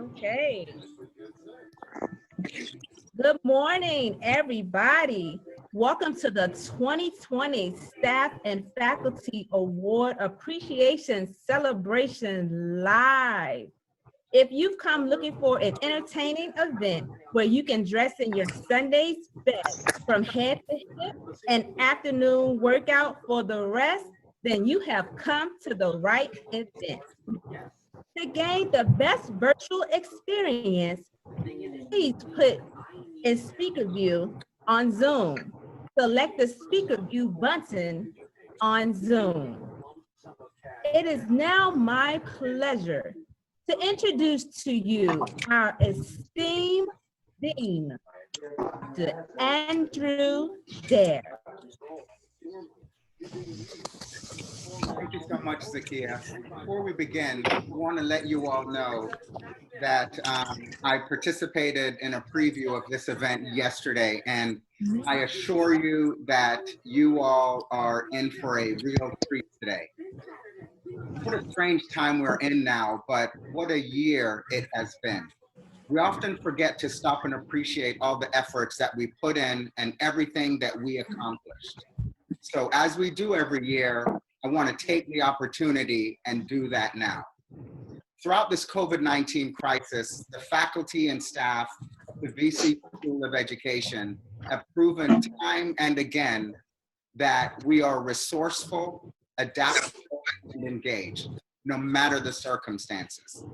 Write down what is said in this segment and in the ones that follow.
Okay. Good morning, everybody. Welcome to the 2020 Staff and Faculty Award Appreciation Celebration Live. If you've come looking for an entertaining event where you can dress in your Sunday's best from head to hip, an afternoon workout for the rest, then you have come to the right event. To gain the best virtual experience, please put in speaker view on Zoom. Select the speaker view button on Zoom. It is now my pleasure to introduce to you our esteemed Dean, Dr. Andrew Dare. Thank you so much, Zakia. Before we begin, I want to let you all know that I participated in a preview of this event yesterday, and I assure you that you all are in for a real treat today. What a strange time we're in now, but what a year it has been. We often forget to stop and appreciate all the efforts that we put in and everything that we accomplished. So as we do every year, I want to take the opportunity and do that now. Throughout this COVID-19 crisis, the faculty and staff of the VC School of Education have proven time and again that we are resourceful, adaptable, and engaged, no matter the circumstances.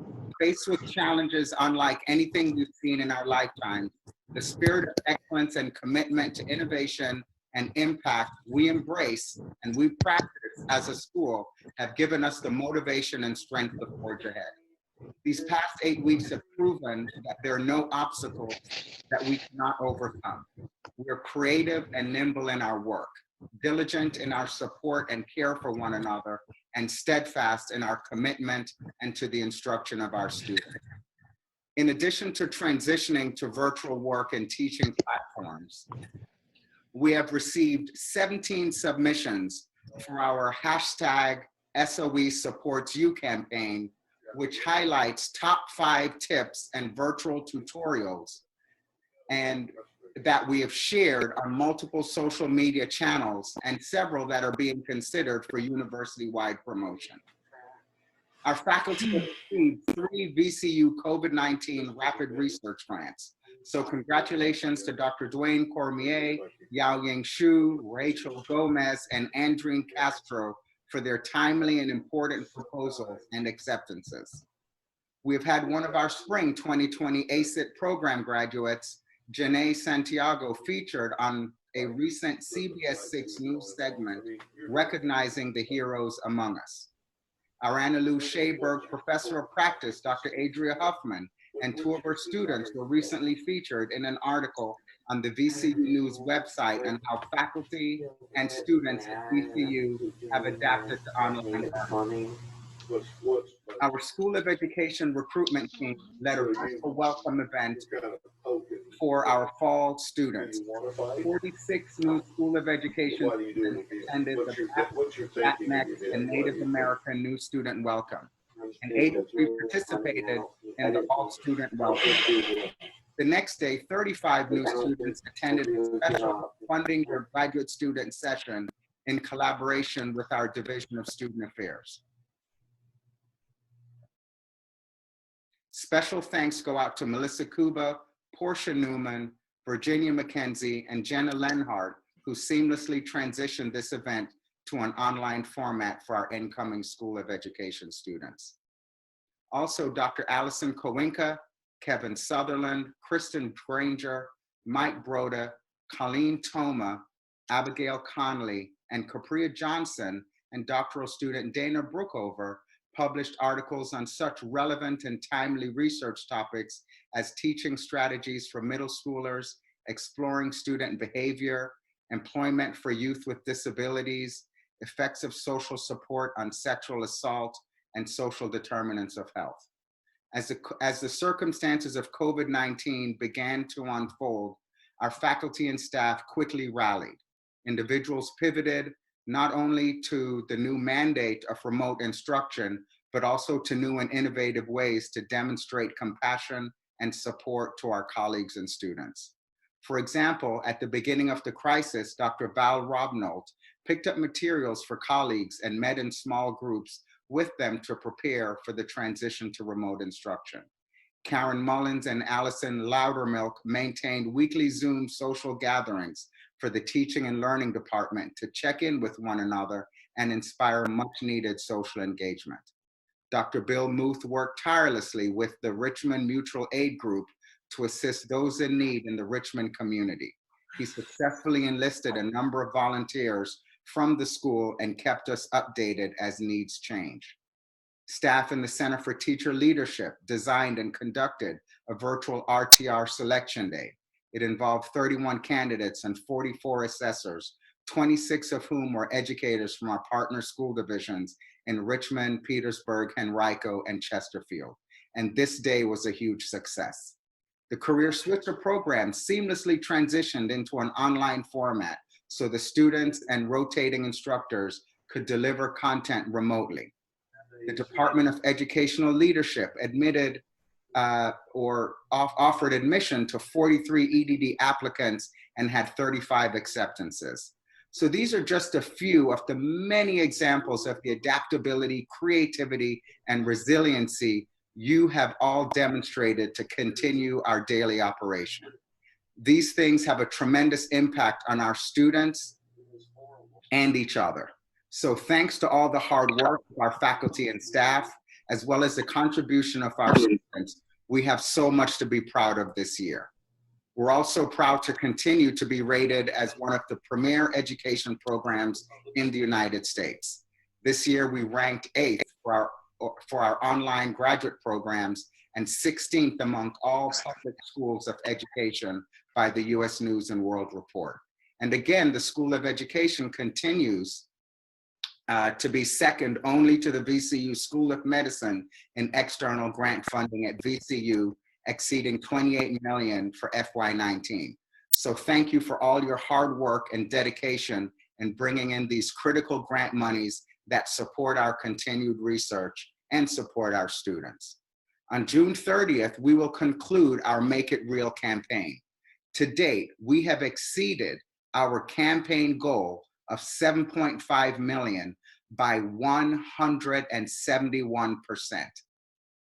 Faced with challenges unlike anything we've seen in our lifetime, the spirit of excellence and commitment to innovation and impact we embrace and we practice as a school have given us the motivation and strength to forge ahead. These past 8 weeks have proven that there are no obstacles that we cannot overcome. We are creative and nimble in our work, diligent in our support and care for one another, and steadfast in our commitment and to the instruction of our students. In addition to transitioning to virtual work and teaching platforms, we have received 17 submissions for our hashtag SOE Supports You campaign, which highlights top 5 tips and virtual tutorials and that we have shared on multiple social media channels and several that are being considered for university-wide promotion. Our faculty have received 3 VCU COVID-19 rapid research grants. So congratulations to Dr. Dwayne Cormier, Yao Ying Xu, Rachel Gomez, and Andrine Castro for their timely and important proposals and acceptances. We've had one of our spring 2020 ACIT program graduates, Janae Santiago, featured on a recent CBS 6 news segment recognizing the heroes among us. Our Annalou Shayberg Professor of Practice, Dr. Adria Huffman, and 2 of her students were recently featured in an article on the VCU News website on how faculty and students at VCU have adapted to online learning. Our School of Education recruitment team led a virtual welcome event for our fall students. 46 new School of Education students attended the Black, Latinx, and Native American new student welcome, and 83 participated in the all student welcome. The next day, 35 new students attended a special funding your graduate student session in collaboration with our Division of Student Affairs. Special thanks go out to Melissa Kuba, Portia Newman, Virginia McKenzie, and Jenna Lenhart, who seamlessly transitioned this event to an online format for our incoming School of Education students. Also, Dr. Allison Kowinka, Kevin Sutherland, Kristen Granger, Mike Broda, Colleen Toma, Abigail Conley, and Capria Johnson, and doctoral student Dana Brookover published articles on such relevant and timely research topics as teaching strategies for middle schoolers, exploring student behavior, employment for youth with disabilities, effects of social support on sexual assault, and social determinants of health. As the circumstances of COVID-19 began to unfold, our faculty and staff quickly rallied. Individuals pivoted not only to the new mandate of remote instruction, but also to new and innovative ways to demonstrate compassion and support to our colleagues and students. For example, at the beginning of the crisis, Dr. Val Robnold picked up materials for colleagues and met in small groups with them to prepare for the transition to remote instruction. Karen Mullins and Allison Loudermilk maintained weekly Zoom social gatherings for the teaching and learning department to check in with one another and inspire much needed social engagement. Dr. Bill Muth worked tirelessly with the Richmond Mutual Aid Group to assist those in need in the Richmond community. He successfully enlisted a number of volunteers from the school and kept us updated as needs change. Staff in the Center for Teacher Leadership designed and conducted a virtual RTR selection day. It involved 31 candidates and 44 assessors, 26 of whom were educators from our partner school divisions in Richmond, Petersburg, Henrico, and Chesterfield. And this day was a huge success. The Career Switcher program seamlessly transitioned into an online format so the students and rotating instructors could deliver content remotely. The Department of Educational Leadership admitted offered admission to 43 EDD applicants and had 35 acceptances. So these are just a few of the many examples of the adaptability, creativity, and resiliency you have all demonstrated to continue our daily operation. These things have a tremendous impact on our students and each other. So thanks to all the hard work of our faculty and staff, as well as the contribution of our students, we have so much to be proud of this year. We're also proud to continue to be rated as one of the premier education programs in the United States. This year, we ranked 8th for our online graduate programs and 16th among all public schools of education by the US News and World Report. And again, the School of Education continues to be second only to the VCU School of Medicine in external grant funding at VCU, exceeding $28 million for FY19. So thank you for all your hard work and dedication in bringing in these critical grant monies that support our continued research and support our students. On June 30th, we will conclude our Make It Real campaign. To date, we have exceeded our campaign goal of $7.5 million by 171%.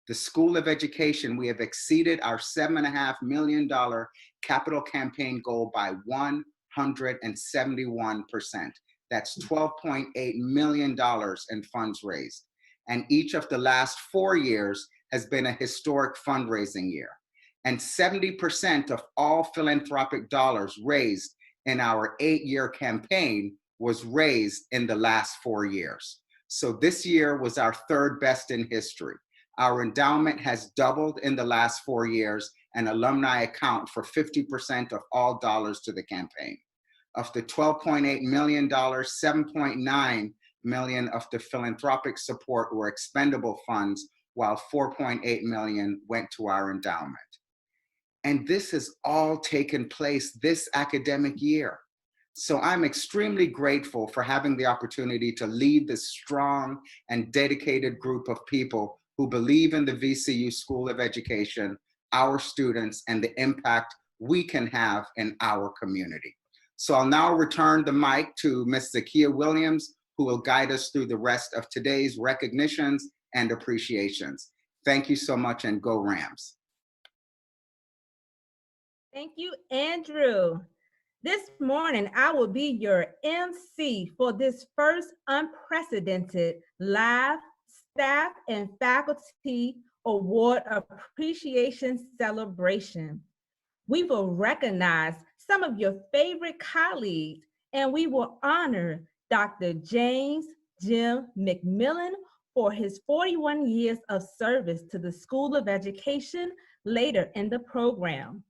The School of Education, we have exceeded our $7.5 million capital campaign goal by 171%. That's $12.8 million in funds raised. And each of the last 4 years has been a historic fundraising year. And 70% of all philanthropic dollars raised in our 8-year campaign was raised in the last 4 years. So this year was our 3rd best in history. Our endowment has doubled in the last 4 years, and alumni account for 50% of all dollars to the campaign. Of the $12.8 million, $7.9 million of the philanthropic support were expendable funds, while $4.8 million went to our endowment. And this has all taken place this academic year. So I'm extremely grateful for having the opportunity to lead this strong and dedicated group of people who believe in the VCU School of Education, our students, and the impact we can have in our community. So I'll now return the mic to Ms. Zakia Williams, who will guide us through the rest of today's recognitions and appreciations. Thank you so much, and go Rams. Thank you, Andrew. This morning, I will be your MC for this first unprecedented live staff and faculty award appreciation celebration. We will recognize some of your favorite colleagues, and we will honor Dr. James Jim McMillan for his 41 years of service to the School of Education later in the program.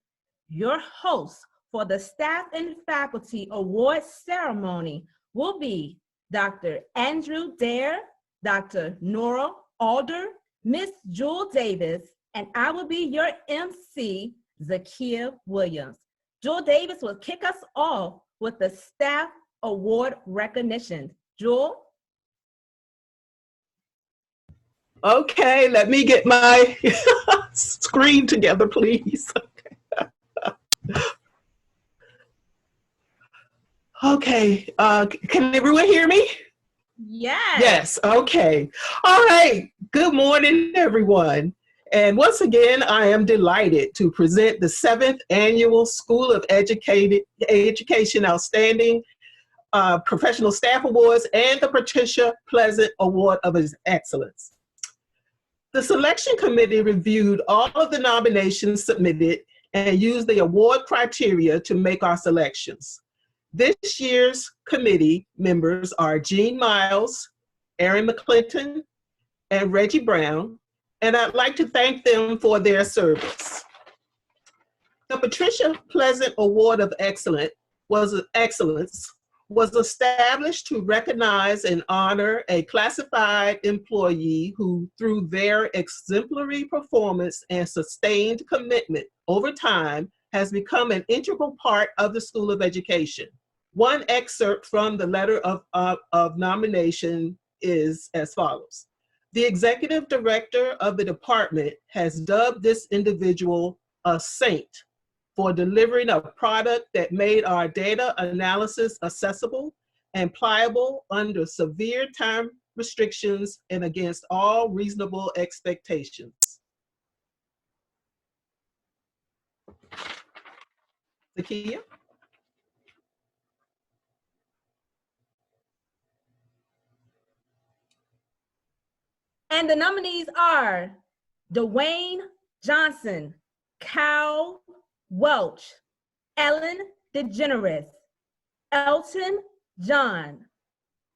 Your host for the Staff and Faculty Award ceremony will be Dr. Andrew Dare, Dr. Nora Alder, Miss Jewel Davis, and I will be your MC, Zakia Williams. Jewel Davis will kick us off with the Staff Award recognition. Jewel? Okay, let me get my screen together, please. Okay, can everyone hear me? Yes. Yes, okay. All right, good morning, everyone. And once again, I am delighted to present the 7th Annual School of Education Outstanding Professional Staff Awards and the Patricia Pleasant Award of Excellence. The selection committee reviewed all of the nominations submitted and used the award criteria to make our selections. This year's committee members are Jean Miles, Erin McClinton, and Reggie Brown, and I'd like to thank them for their service. The Patricia Pleasant Award of Excellence was established to recognize and honor a classified employee who, through their exemplary performance and sustained commitment over time, has become an integral part of the School of Education. One excerpt from the letter of nomination is as follows. The executive director of the department has dubbed this individual a saint for delivering a product that made our data analysis accessible and pliable under severe time restrictions and against all reasonable expectations. Zakia? And the nominees are Dwayne Johnson, Cal Welch, Ellen DeGeneres, Elton John,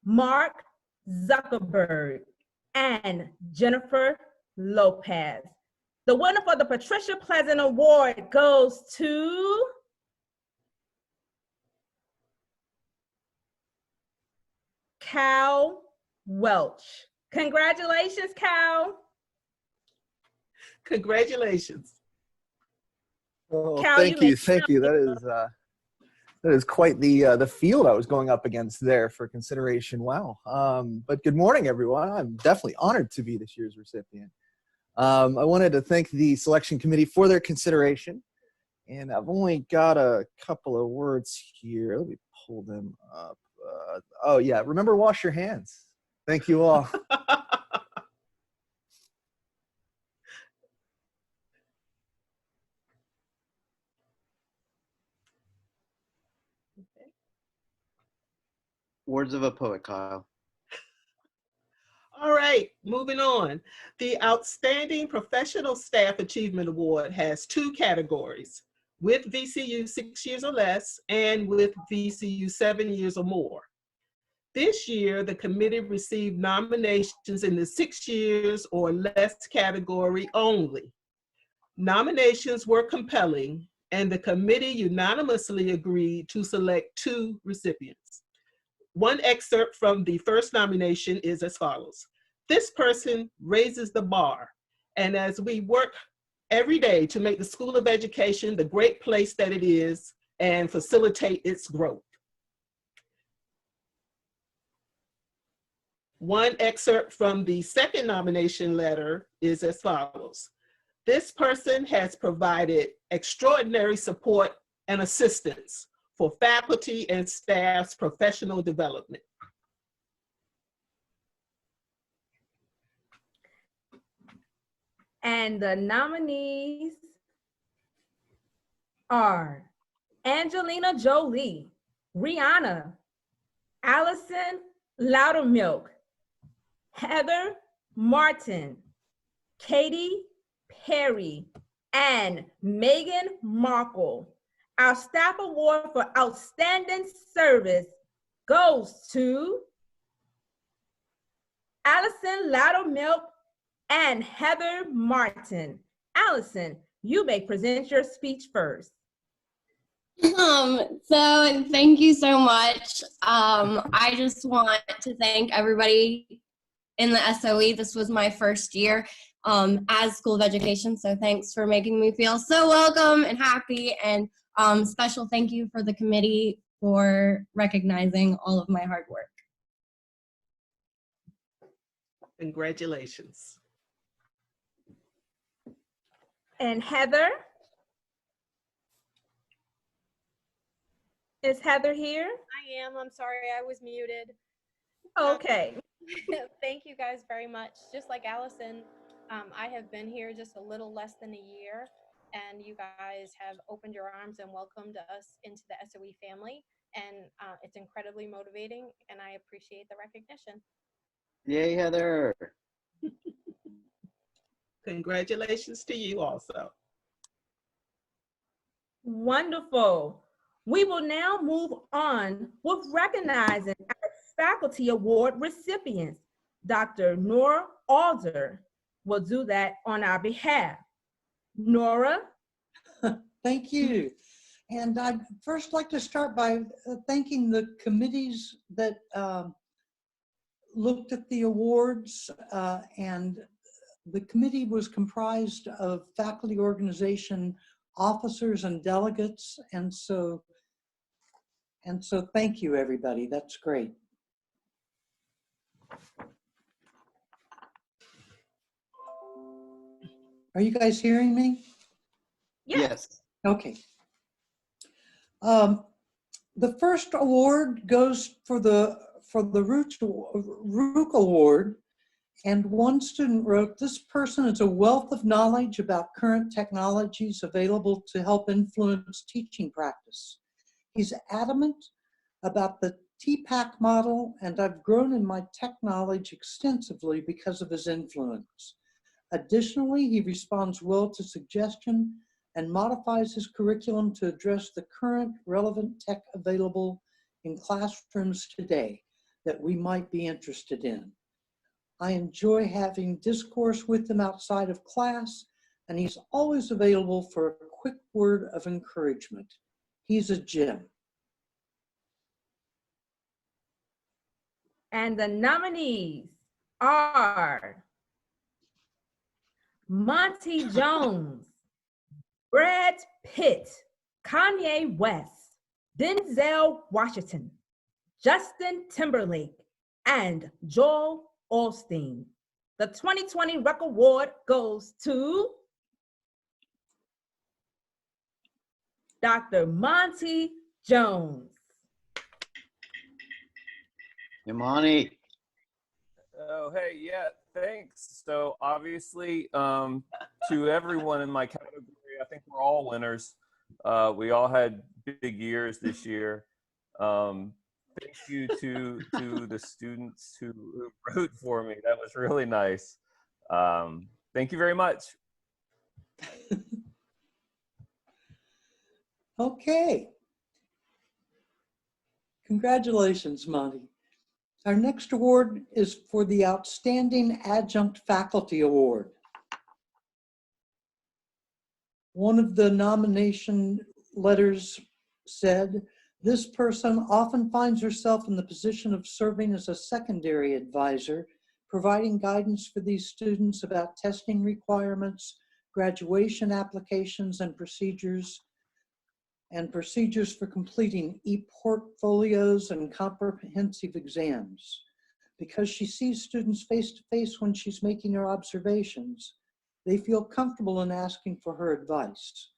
Mark Zuckerberg, and Jennifer Lopez. The winner for the Patricia Pleasant Award goes to Cal Welch. Congratulations, Cal. Congratulations. Oh, Cal, thank you. That is quite the field I was going up against there for consideration. Wow. But good morning, everyone. I'm definitely honored to be this year's recipient. I wanted to thank the selection committee for their consideration, and I've only got a couple of words here. Let me pull them up. Oh yeah, remember, wash your hands. Thank you all. Words of a poet, Kyle. All right, moving on. The Outstanding Professional Staff Achievement Award has 2 categories, with VCU 6 years or less and with VCU 7 years or more. This year, the committee received nominations in the 6 years or less category only. Nominations were compelling, and the committee unanimously agreed to select 2 recipients. One excerpt from the first nomination is as follows. This person raises the bar, and as we work every day to make the School of Education the great place that it is and facilitate its growth. One excerpt from the second nomination letter is as follows. This person has provided extraordinary support and assistance for faculty and staff's professional development. And the nominees are Angelina Jolie, Rihanna, Allison Loudermilk, Heather Martin, Katy Perry, and Meghan Markle. Our staff award for outstanding service goes to Allison Loudermilk and Heather Martin. Allison, you may present your speech first. So thank you so much. I just want to thank everybody in the SOE. This was my first year as School of Education, so thanks for making me feel so welcome and happy, and special thank you for the committee for recognizing all of my hard work. Congratulations. And Heather? Is Heather here? I am. I'm sorry, I was muted. Okay. Thank you guys very much. Just like Allison, I have been here just a little less than a year, and you guys have opened your arms and welcomed us into the SOE family, and it's incredibly motivating, and I appreciate the recognition. Yay, Heather. Congratulations to you also. Wonderful. We will now move on with recognizing our faculty award recipients. Dr. Nora Alder will do that on our behalf. Nora? Thank you. And I'd first like to start by thanking the committees that looked at the awards, and the committee was comprised of faculty organization officers and delegates, and so thank you, everybody. That's great. Are you guys hearing me? Yes. Okay. The first award goes for the Rook Award, and one student wrote, "This person is a wealth of knowledge about current technologies available to help influence teaching practice. He's adamant about the TPAC model, and I've grown in my tech knowledge extensively because of his influence. Additionally, he responds well to suggestion and modifies his curriculum to address the current relevant tech available in classrooms today that we might be interested in. I enjoy having discourse with him outside of class, and he's always available for a quick word of encouragement. He's a gem." And the nominees are Monty Jones, Brad Pitt, Kanye West, Denzel Washington, Justin Timberlake, and Joel Osteen. The 2020 Ruck Award goes to Dr. Monty Jones. Imani. Oh, hey, yeah, thanks. So obviously, to everyone in my category, I think we're all winners. We all had big years this year. Thank you to the students who wrote for me. That was really nice. Thank you very much. Okay. Congratulations, Monty. Our next award is for the Outstanding Adjunct Faculty Award. One of the nomination letters said, "This person often finds herself in the position of serving as a secondary advisor, providing guidance for these students about testing requirements, graduation applications, and procedures for completing e-portfolios and comprehensive exams. Because she sees students face-to-face when she's making her observations, they feel comfortable in asking for her advice.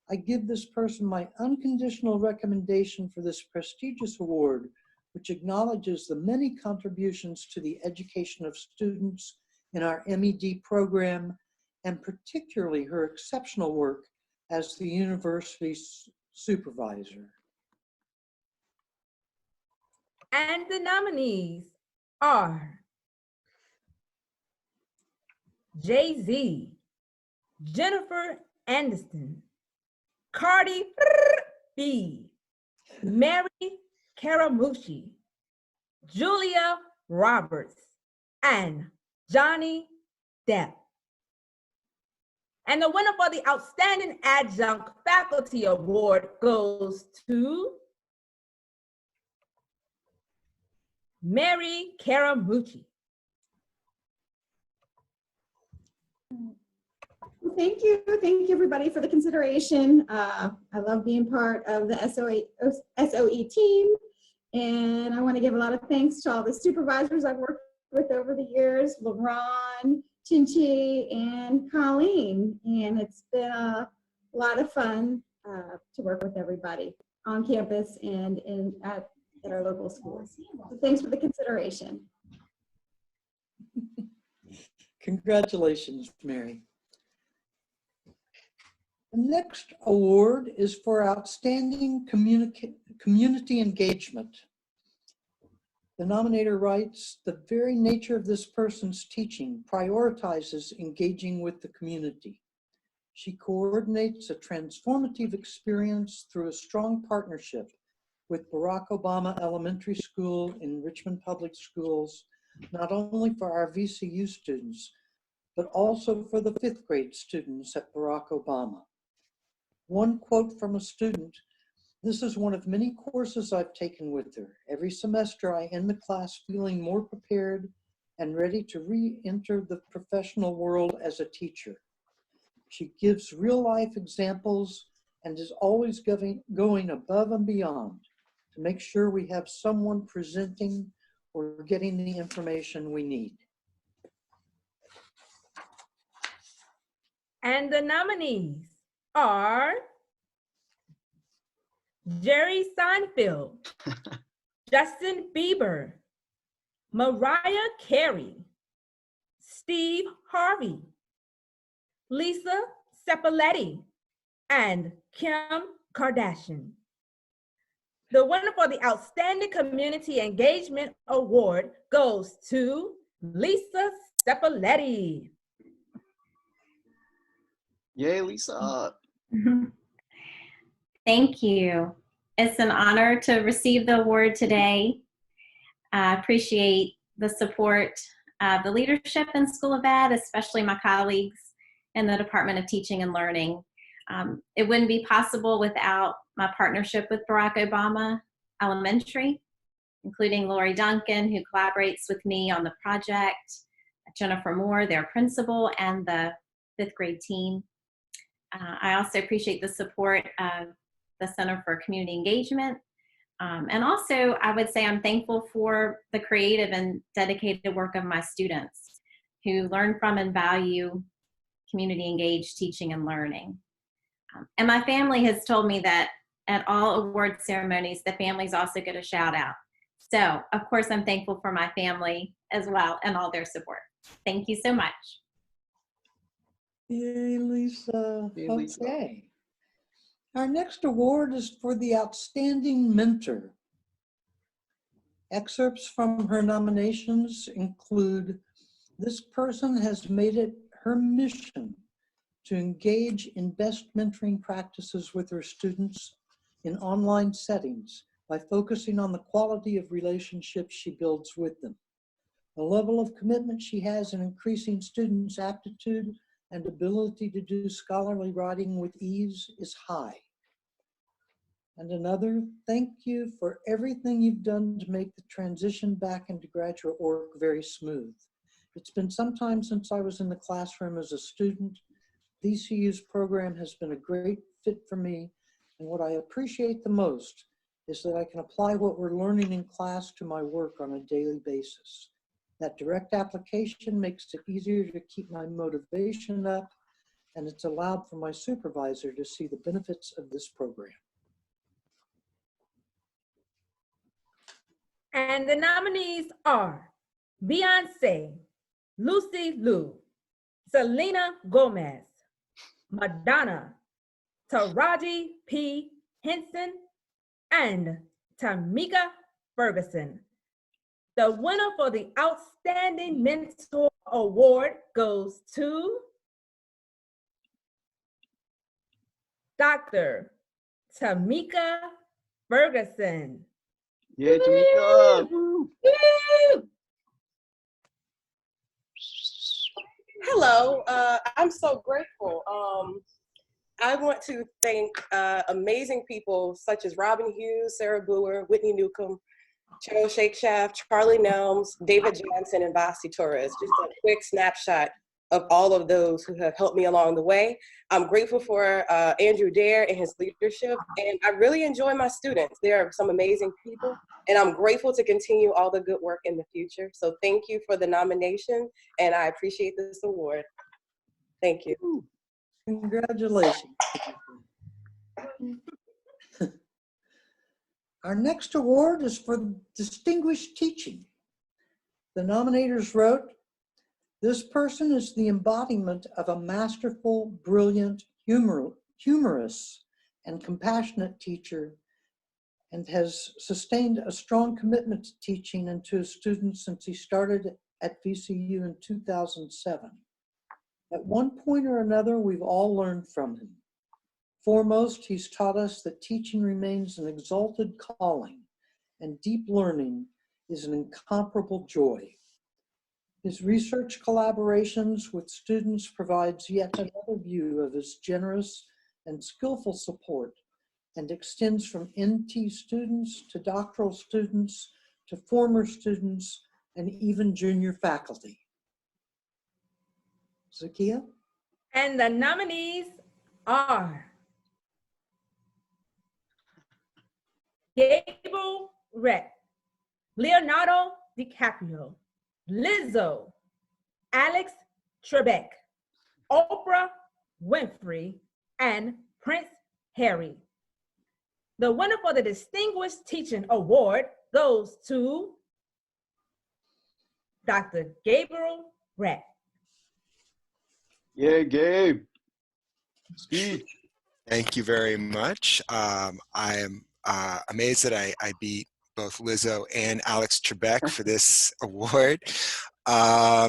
I give this person my unconditional recommendation for this prestigious award, which acknowledges the many contributions to the education of students in our MED program, and particularly her exceptional work as the university's supervisor." And the nominees are Jay-Z, Jennifer Anderson, Cardi B, Mary Caramucci, Julia Roberts, and Johnny Depp. And the winner for the Outstanding Adjunct Faculty Award goes to Mary Caramucci. Thank you everybody for the consideration. I love being part of the SOE team, and I want to give a lot of thanks to all the supervisors I've worked with over the years, LaRon, Chinchi, and Colleen. And it's been a lot of fun to work with everybody on campus and at our local schools. So thanks for the consideration. Congratulations, Mary. The next award is for outstanding community engagement. The nominator writes, the very nature of this person's teaching prioritizes engaging with the community. She coordinates a transformative experience through a strong partnership with Barack Obama Elementary School in Richmond Public Schools, not only for our VCU students, but also for the 5th grade students at Barack Obama. One quote from a student, "This is one of many courses I've taken with her. Every semester I end the class feeling more prepared and ready to re-enter the professional world as a teacher. She gives real-life examples and is always going above and beyond to make sure we have someone presenting or getting the information we need." And the nominees are Jerry Seinfeld, Justin Bieber, Mariah Carey, Steve Harvey, Lisa Ceppoletti, and Kim Kardashian. The winner for the Outstanding Community Engagement Award goes to Lisa Ceppoletti. Yay, Lisa. Thank you. It's an honor to receive the award today. I appreciate the support of the leadership in School of Ed, especially my colleagues in the Department of Teaching and Learning. It wouldn't be possible without my partnership with Barack Obama Elementary, including Lori Duncan, who collaborates with me on the project, Jennifer Moore, their principal, and the 5th grade team. I also appreciate the support of the Center for Community Engagement. And also, I would say I'm thankful for the creative and dedicated work of my students who learn from and value community engaged teaching and learning. And my family has told me that at all award ceremonies, the families also get a shout out. So, of course, I'm thankful for my family as well and all their support. Thank you so much. Yay, Lisa. Yay, Lisa. Okay. Our next award is for the Outstanding Mentor. Excerpts from her nominations include, this person has made it her mission to engage in best mentoring practices with her students in online settings by focusing on the quality of relationships she builds with them. The level of commitment she has in increasing students' aptitude and ability to do scholarly writing with ease is high. And another, thank you for everything you've done to make the transition back into graduate work very smooth. It's been some time since I was in the classroom as a student. VCU's program has been a great fit for me, and what I appreciate the most is that I can apply what we're learning in class to my work on a daily basis. That direct application makes it easier to keep my motivation up, and it's allowed for my supervisor to see the benefits of this program. And the nominees are Beyonce, Lucy Liu, Selena Gomez, Madonna, Taraji P. Henson, and Tamika Ferguson. The winner for the Outstanding Mentor Award goes to Dr. Tamika Ferguson. Yay, Tamika. Woo! Hello, I'm so grateful. I want to thank amazing people such as Robin Hughes, Sarah Brewer, Whitney Newcomb, Cheryl Shakeshaft, Charlie Nelms, David Johnson, and Vasi Torres. Just a quick snapshot of all of those who have helped me along the way. I'm grateful for Andrew Dare and his leadership, and I really enjoy my students. They are some amazing people, and I'm grateful to continue all the good work in the future. So thank you for the nomination, and I appreciate this award. Thank you. Congratulations. Our next award is for distinguished teaching. The nominators wrote, "This person is the embodiment of a masterful, brilliant, humorous, and compassionate teacher, and has sustained a strong commitment to teaching and to his students since he started at VCU in 2007. At one point or another, we've all learned from him. Foremost, he's taught us that teaching remains an exalted calling, and deep learning is an incomparable joy. His research collaborations with students provides yet another view of his generous and skillful support, and extends from NT students to doctoral students to former students and even junior faculty." Zakia? And the nominees are Gabriel Rett, Leonardo DiCaprio, Lizzo, Alex Trebek, Oprah Winfrey, and Prince Harry. The winner for the Distinguished Teaching Award goes to Dr. Gabriel Rett. Yeah, Gabe. Speech. Thank you very much. I am amazed that I beat both Lizzo and Alex Trebek for this award. Yeah,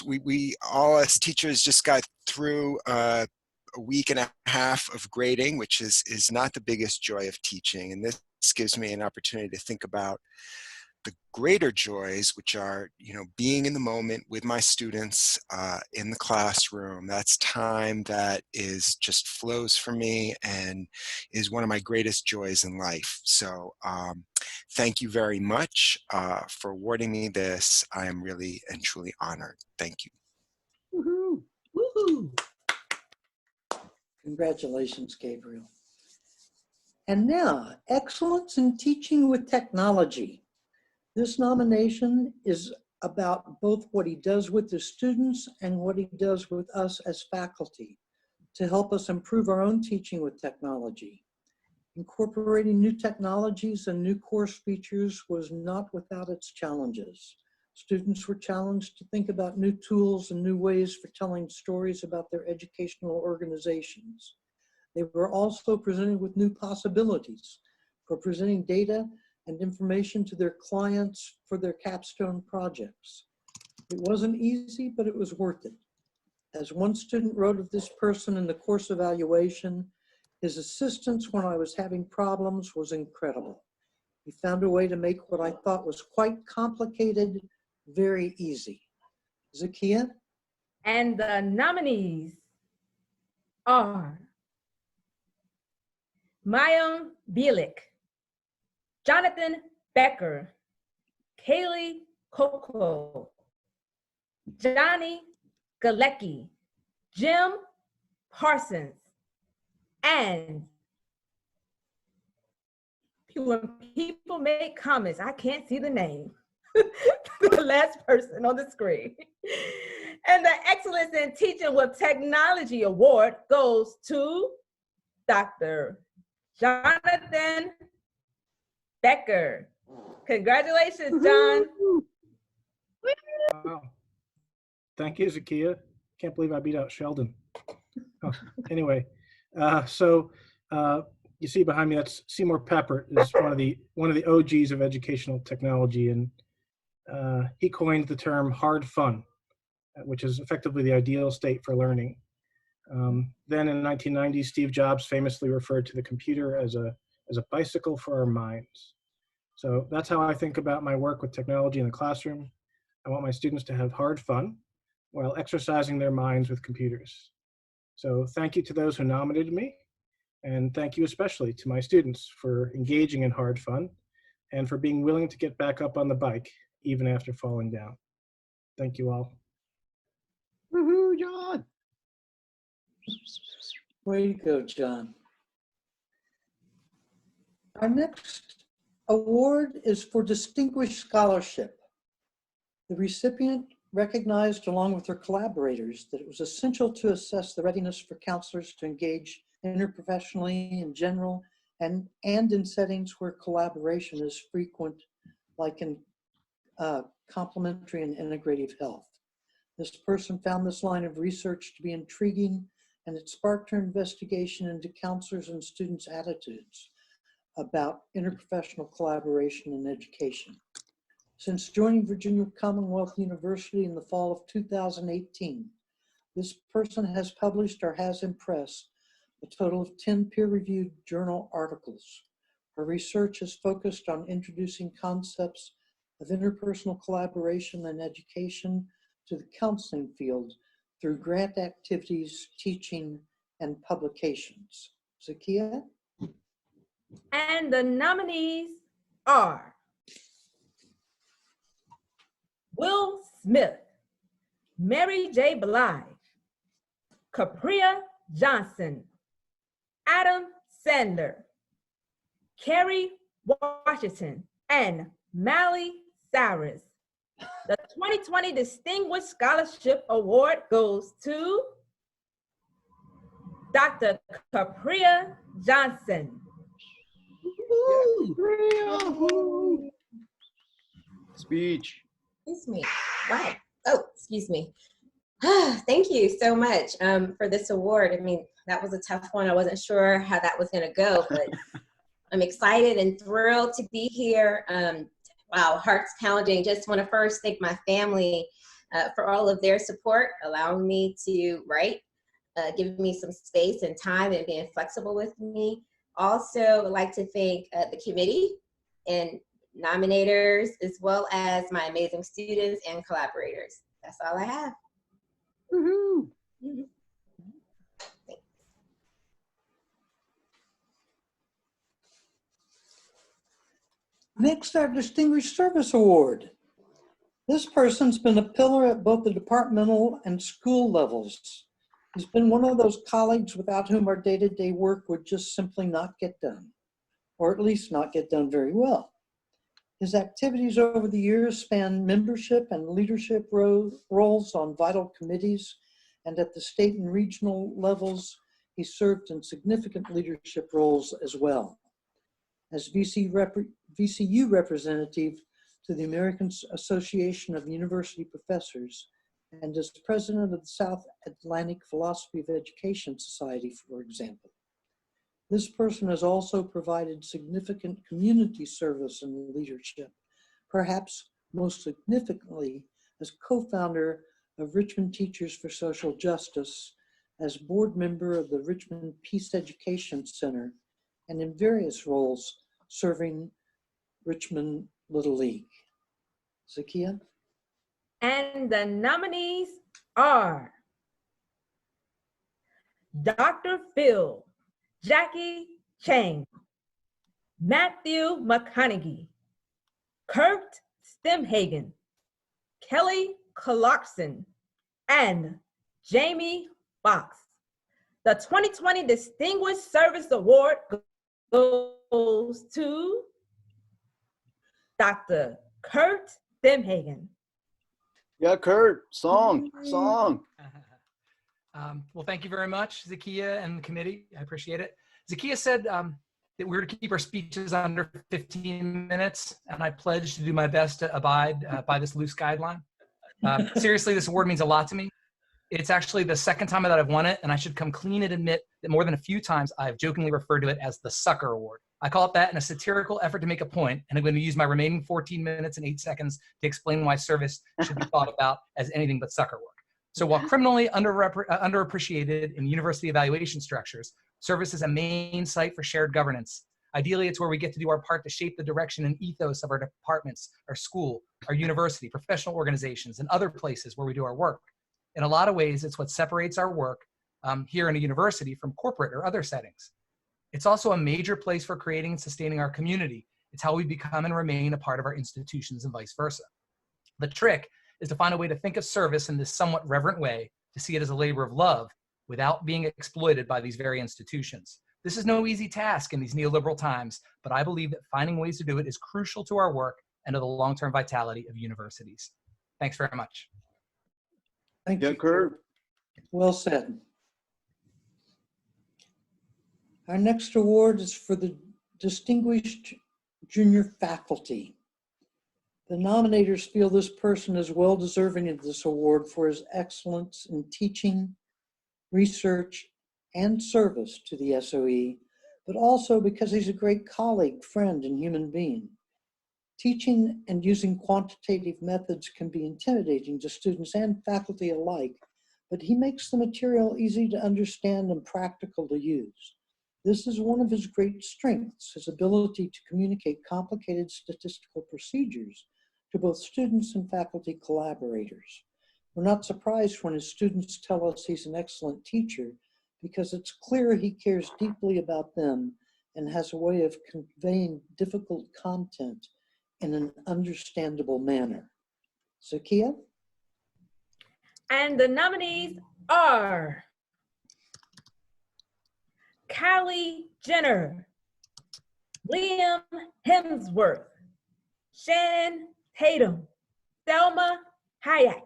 we all as teachers just got through a week and a half of grading, which is not the biggest joy of teaching. And this gives me an opportunity to think about the greater joys, which are, being in the moment with my students in the classroom. That's time that is just flows for me and is one of my greatest joys in life. So thank you very much for awarding me this. I am really and truly honored. Thank you. Woohoo! Woohoo! Congratulations, Gabriel. And now, excellence in teaching with technology. This nomination is about both what he does with the students and what he does with us as faculty to help us improve our own teaching with technology. Incorporating new technologies and new course features was not without its challenges. Students were challenged to think about new tools and new ways for telling stories about their educational organizations. They were also presented with new possibilities for presenting data and information to their clients for their capstone projects. It wasn't easy, but it was worth it. As one student wrote of this person in the course evaluation, his assistance when I was having problems was incredible. He found a way to make what I thought was quite complicated very easy. Zakia? And the nominees are Mayim Bielik, Jonathan Becker, Kaylee Coco, Johnny Galecki, Jim Parsons, and when people make comments, I can't see the name. The last person on the screen. And the Excellence in Teaching with Technology Award goes to Dr. Jonathan Becker. Congratulations, John. Wow. Thank you, Zakia. Can't believe I beat out Sheldon. Oh, anyway, you see behind me, that's Seymour Papert, is one of the OGs of educational technology, and he coined the term hard fun, which is effectively the ideal state for learning. Then in the 1990s, Steve Jobs famously referred to the computer as a bicycle for our minds. So that's how I think about my work with technology in the classroom. I want my students to have hard fun while exercising their minds with computers. So thank you to those who nominated me, and thank you especially to my students for engaging in hard fun and for being willing to get back up on the bike even after falling down. Thank you all. Woohoo, John. Way to go, John. Our next award is for Distinguished Scholarship. The recipient recognized, along with her collaborators, that it was essential to assess the readiness for counselors to engage interprofessionally in general and in settings where collaboration is frequent, like in complementary and integrative health. This person found this line of research to be intriguing, and it sparked her investigation into counselors' and students' attitudes about interprofessional collaboration in education. Since joining Virginia Commonwealth University in the fall of 2018, this person has published or has impressed a total of 10 peer-reviewed journal articles. Her research is focused on introducing concepts of interpersonal collaboration and education to the counseling field through grant activities, teaching, and publications. Zakia? And the nominees are Will Smith, Mary J. Blige, Capria Johnson, Adam Sandler, Kerry Washington, and Miley Cyrus. The 2020 Distinguished Scholarship Award goes to Dr. Capria Johnson. Speech. Excuse me. Wow. Oh, excuse me. Thank you so much for this award. I mean, that was a tough one. I wasn't sure how that was going to go, but I'm excited and thrilled to be here. Wow, heart's pounding. Just want to first thank my family for all of their support, allowing me to write, giving me some space and time and being flexible with me. Also, I'd like to thank the committee and nominators, as well as my amazing students and collaborators. That's all I have. Woohoo. Next, our Distinguished Service Award. This person's been a pillar at both the departmental and school levels. He's been one of those colleagues without whom our day-to-day work would just simply not get done, or at least not get done very well. His activities over the years span membership and leadership roles on vital committees, and at the state and regional levels, he served in significant leadership roles as well. As VCU representative to the American Association of University Professors, and as president of the South Atlantic Philosophy of Education Society, for example. This person has also provided significant community service and leadership, perhaps most significantly as co-founder of Richmond Teachers for Social Justice, as board member of the Richmond Peace Education Center, and in various roles serving Richmond Little League. Zakia? And the nominees are Dr. Phil Jackie Chang, Matthew McConaughey, Kurt Stemhagen, Kelly Clarkson, and Jamie Fox. The 2020 Distinguished Service Award goes to Dr. Kurt Stemhagen. Yeah, Kurt, song. Well, thank you very much, Zakia and the committee. I appreciate it. Zakia said that we were to keep our speeches under 15 minutes, and I pledge to do my best to abide by this loose guideline. Seriously, this award means a lot to me. It's actually the second time that I've won it, and I should come clean and admit that more than a few times I've jokingly referred to it as the Sucker Award. I call it that in a satirical effort to make a point, and I'm going to use my remaining 14 minutes and 8 seconds to explain why service should be thought about as anything but sucker work. So while criminally underappreciated in university evaluation structures, service is a main site for shared governance. Ideally, it's where we get to do our part to shape the direction and ethos of our departments, our school, our university, professional organizations, and other places where we do our work. In a lot of ways, it's what separates our work here in a university from corporate or other settings. It's also a major place for creating and sustaining our community. It's how we become and remain a part of our institutions and vice versa. The trick is to find a way to think of service in this somewhat reverent way, to see it as a labor of love without being exploited by these very institutions. This is no easy task in these neoliberal times, but I believe that finding ways to do it is crucial to our work and to the long-term vitality of universities. Thanks very much. Thank you, Kurt. Well said. Our next award is for the Distinguished Junior Faculty. The nominators feel this person is well deserving of this award for his excellence in teaching, research, and service to the SOE, but also because he's a great colleague, friend, and human being. Teaching and using quantitative methods can be intimidating to students and faculty alike, but he makes the material easy to understand and practical to use. This is one of his great strengths, his ability to communicate complicated statistical procedures to both students and faculty collaborators. We're not surprised when his students tell us he's an excellent teacher, because it's clear he cares deeply about them and has a way of conveying difficult content in an understandable manner. Zakia? And the nominees are Kylie Jenner, Liam Hemsworth, Shannon Tatum, Thelma Hayek,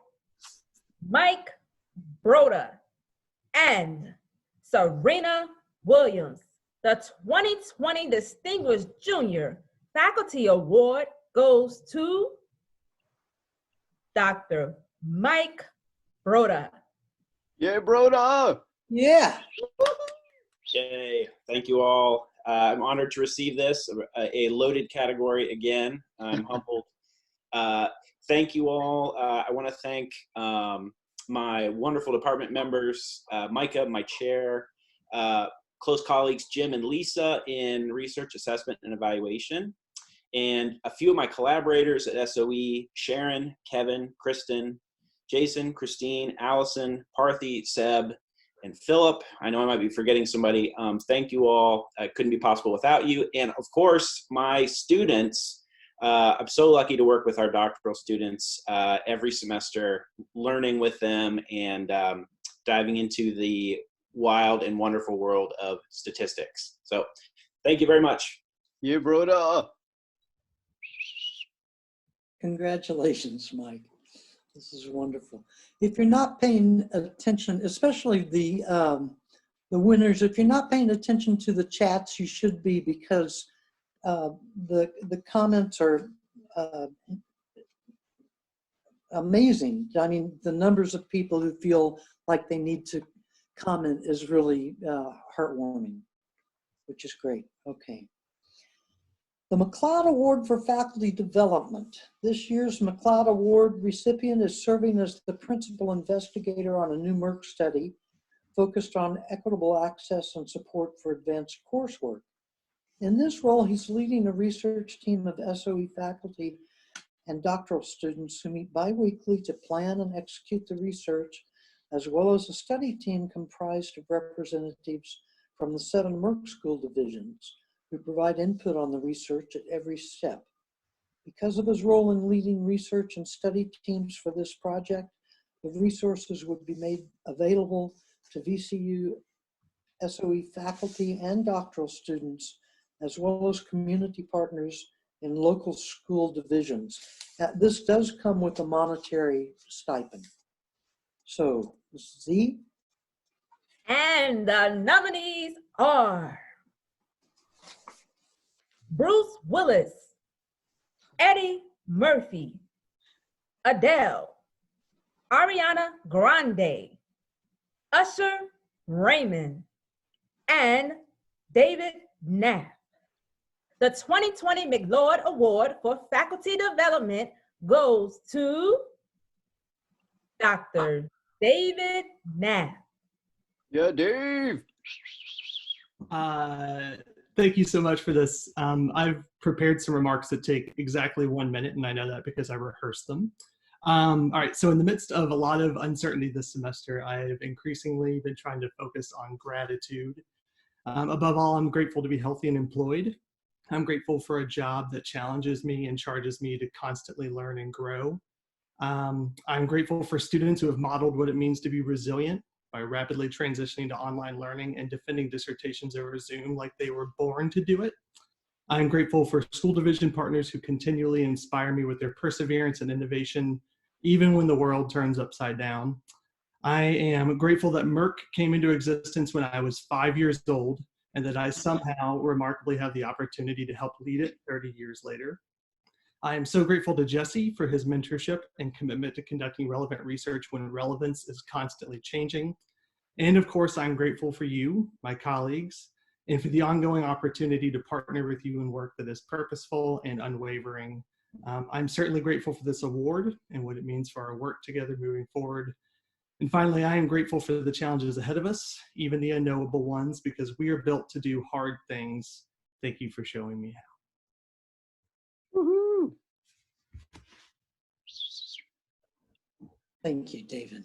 Mike Broda, and Serena Williams. The 2020 Distinguished Junior Faculty Award goes to Dr. Mike Broda. Yeah, Broda. Yeah. Yay, thank you all. I'm honored to receive this, a loaded category again. I'm humbled. Thank you all. I want to thank my wonderful department members, Micah, my chair, close colleagues Jim and Lisa in research, assessment, and evaluation, and a few of my collaborators at SOE, Sharon, Kevin, Kristen, Jason, Christine, Allison, Parthy, Seb, and Philip. I know I might be forgetting somebody. Thank you all. It couldn't be possible without you. And of course, my students. I'm so lucky to work with our doctoral students every semester, learning with them and diving into the wild and wonderful world of statistics. So thank you very much. Yeah, brother. Congratulations, Mike. This is wonderful. If you're not paying attention, especially the winners, if you're not paying attention to the chats, you should be, because the comments are amazing. I mean, the numbers of people who feel like they need to comment is really heartwarming, which is great. Okay. The McLeod Award for Faculty Development. This year's McLeod Award recipient is serving as the principal investigator on a new Merck study focused on equitable access and support for advanced coursework. In this role, he's leading a research team of SOE faculty and doctoral students who meet biweekly to plan and execute the research, as well as a study team comprised of representatives from the 7 Merck School divisions who provide input on the research at every step. Because of his role in leading research and study teams for this project, the resources would be made available to VCU SOE faculty and doctoral students, as well as community partners in local school divisions. This does come with a monetary stipend. So, Z? And the nominees are Bruce Willis, Eddie Murphy, Adele, Ariana Grande, Usher Raymond, and David Knapp. The 2020 McLeod Award for Faculty Development goes to Dr. David Knapp. Yeah, Dave. Thank you so much for this. I've prepared some remarks that take exactly 1 minute, and I know that because I rehearsed them. All right, so in the midst of a lot of uncertainty this semester, I've increasingly been trying to focus on gratitude. Above all, I'm grateful to be healthy and employed. I'm grateful for a job that challenges me and charges me to constantly learn and grow. I'm grateful for students who have modeled what it means to be resilient by rapidly transitioning to online learning and defending dissertations over Zoom like they were born to do it. I'm grateful for school division partners who continually inspire me with their perseverance and innovation, even when the world turns upside down. I am grateful that Merck came into existence when I was 5 years old and that I somehow remarkably have the opportunity to help lead it 30 years later. I am so grateful to Jesse for his mentorship and commitment to conducting relevant research when relevance is constantly changing. And of course, I'm grateful for you, my colleagues, and for the ongoing opportunity to partner with you in work that is purposeful and unwavering. I'm certainly grateful for this award and what it means for our work together moving forward. And finally, I am grateful for the challenges ahead of us, even the unknowable ones, because we are built to do hard things. Thank you for showing me how. Woohoo! Thank you, David.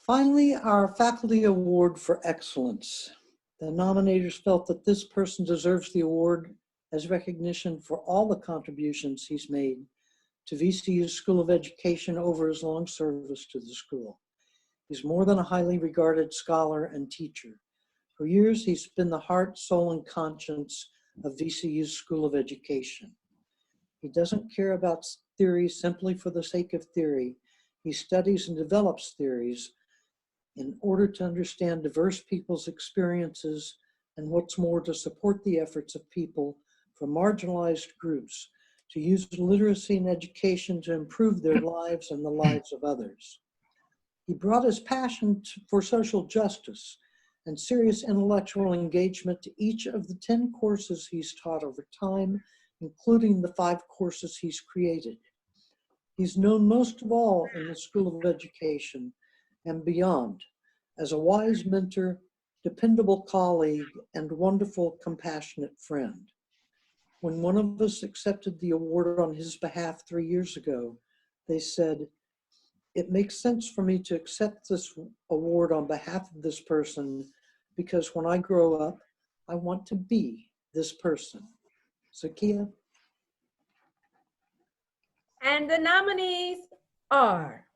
Finally, our Faculty Award for Excellence. The nominators felt that this person deserves the award as recognition for all the contributions he's made to VCU's School of Education over his long service to the school. He's more than a highly regarded scholar and teacher. For years, he's been the heart, soul, and conscience of VCU's School of Education. He doesn't care about theory simply for the sake of theory. He studies and develops theories in order to understand diverse people's experiences and what's more, to support the efforts of people from marginalized groups to use literacy and education to improve their lives and the lives of others. He brought his passion for social justice and serious intellectual engagement to each of the 10 courses he's taught over time, including the 5 courses he's created. He's known most of all in the School of Education and beyond as a wise mentor, dependable colleague, and wonderful, compassionate friend. When one of us accepted the award on his behalf 3 years ago, they said, "It makes sense for me to accept this award on behalf of this person because when I grow up, I want to be this person." Zakia? And the nominees are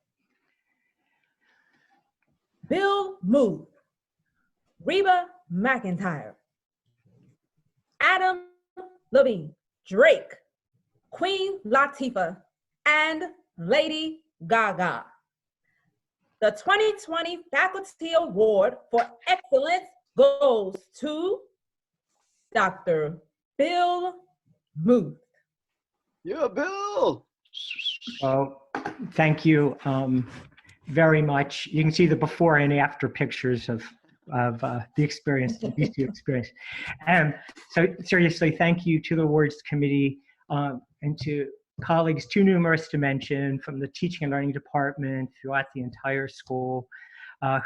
Bill Muth, Reba McIntyre, Adam Levine, Drake, Queen Latifah, and Lady Gaga. The 2020 Faculty Award for Excellence goes to Dr. Bill Muth. Yeah, Bill. Oh, thank you very much. You can see the before and after pictures of the experience, the VCU experience. So seriously, thank you to the awards committee and to colleagues too numerous to mention from the teaching and learning department throughout the entire school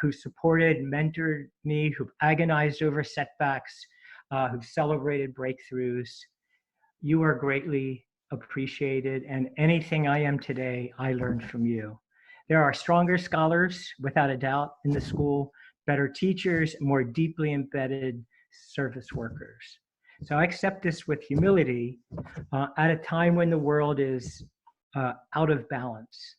who supported, mentored me, who've agonized over setbacks, who've celebrated breakthroughs. You are greatly appreciated, and anything I am today, I learned from you. There are stronger scholars, without a doubt, in the school, better teachers, more deeply embedded service workers. So I accept this with humility at a time when the world is out of balance.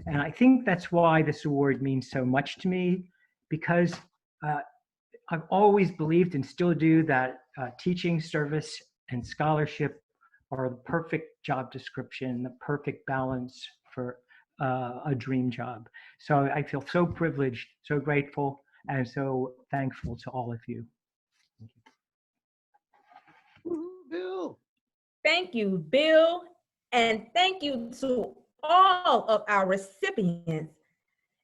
And I think that's why this award means so much to me, because I've always believed and still do that teaching, service, and scholarship are the perfect job description, the perfect balance for a dream job. So I feel so privileged, so grateful, and so thankful to all of you. Bill. Thank you, Bill, and thank you to all of our recipients.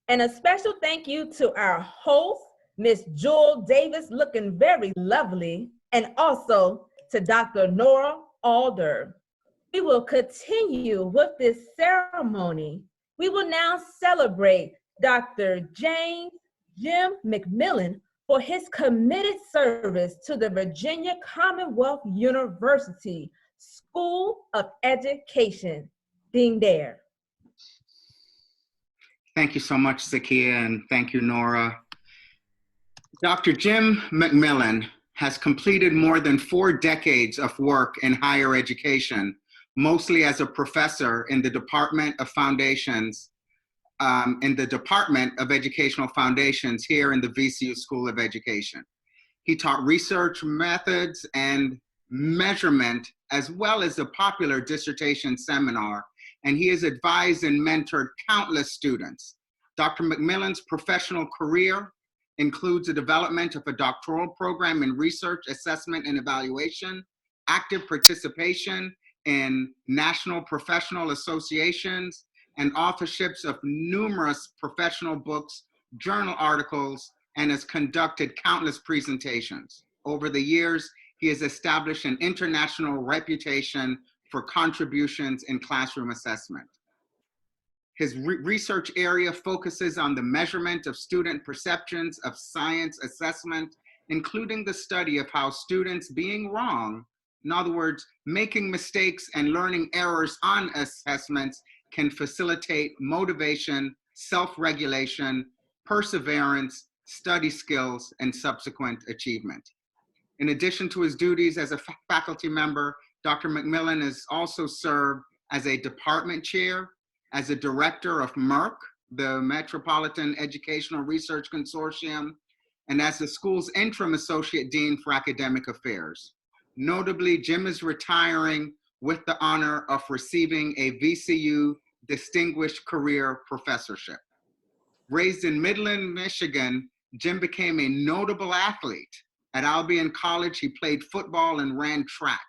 And a special thank you to our host, Miss Jewel Davis, looking very lovely, and also to Dr. Nora Alder. We will continue with this ceremony. We will now celebrate Dr. James Jim McMillan for his committed service to the Virginia Commonwealth University School of Education. Being there. Thank you so much, Zakia, and thank you, Nora. Dr. Jim McMillan has completed more than 4 decades of work in higher education, mostly as a professor in the Department of Foundations, in the Department of Educational Foundations here in the VCU School of Education. He taught research methods and measurement, as well as a popular dissertation seminar, and he has advised and mentored countless students. Dr. McMillan's professional career includes the development of a doctoral program in research, assessment, and evaluation, active participation in national professional associations, and authorships of numerous professional books, journal articles, and has conducted countless presentations. Over the years, he has established an international reputation for contributions in classroom assessment. His research area focuses on the measurement of student perceptions of science assessment, including the study of how students being wrong, in other words, making mistakes and learning errors on assessments, can facilitate motivation, self-regulation, perseverance, study skills, and subsequent achievement. In addition to his duties as a faculty member, Dr. McMillan has also served as a department chair, as a director of MERC, the Metropolitan Educational Research Consortium, and as the school's interim associate dean for academic affairs. Notably, Jim is retiring with the honor of receiving a VCU Distinguished Career Professorship. Raised in Midland, Michigan, Jim became a notable athlete. At Albion College, he played football and ran track.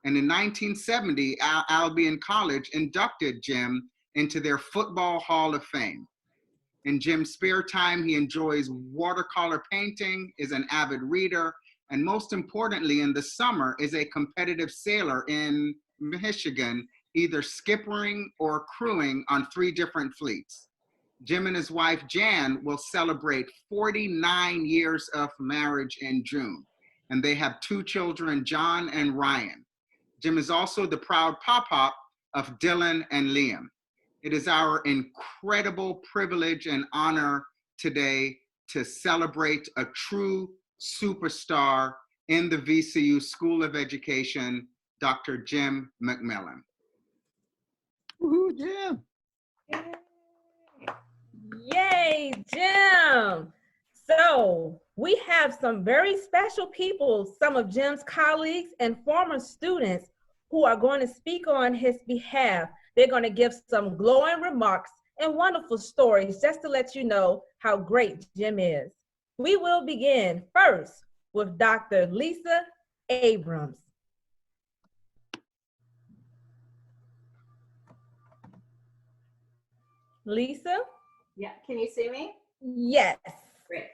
And in 1970, Albion College inducted Jim into their Football Hall of Fame. In Jim's spare time, he enjoys watercolor painting, is an avid reader, and most importantly, in the summer, is a competitive sailor in Michigan, either skippering or crewing on 3 different fleets. Jim and his wife, Jan, will celebrate 49 years of marriage in June, and they have 2 children, John and Ryan. Jim is also the proud papa of Dylan and Liam. It is our incredible privilege and honor today to celebrate a true superstar in the VCU School of Education, Dr. Jim McMillan. Woohoo, Jim! Yay, Jim! So we have some very special people, some of Jim's colleagues and former students who are going to speak on his behalf. They're going to give some glowing remarks and wonderful stories just to let you know how great Jim is. We will begin first with Dr. Lisa Abrams. Lisa? Yeah, can you see me? Yes. Great.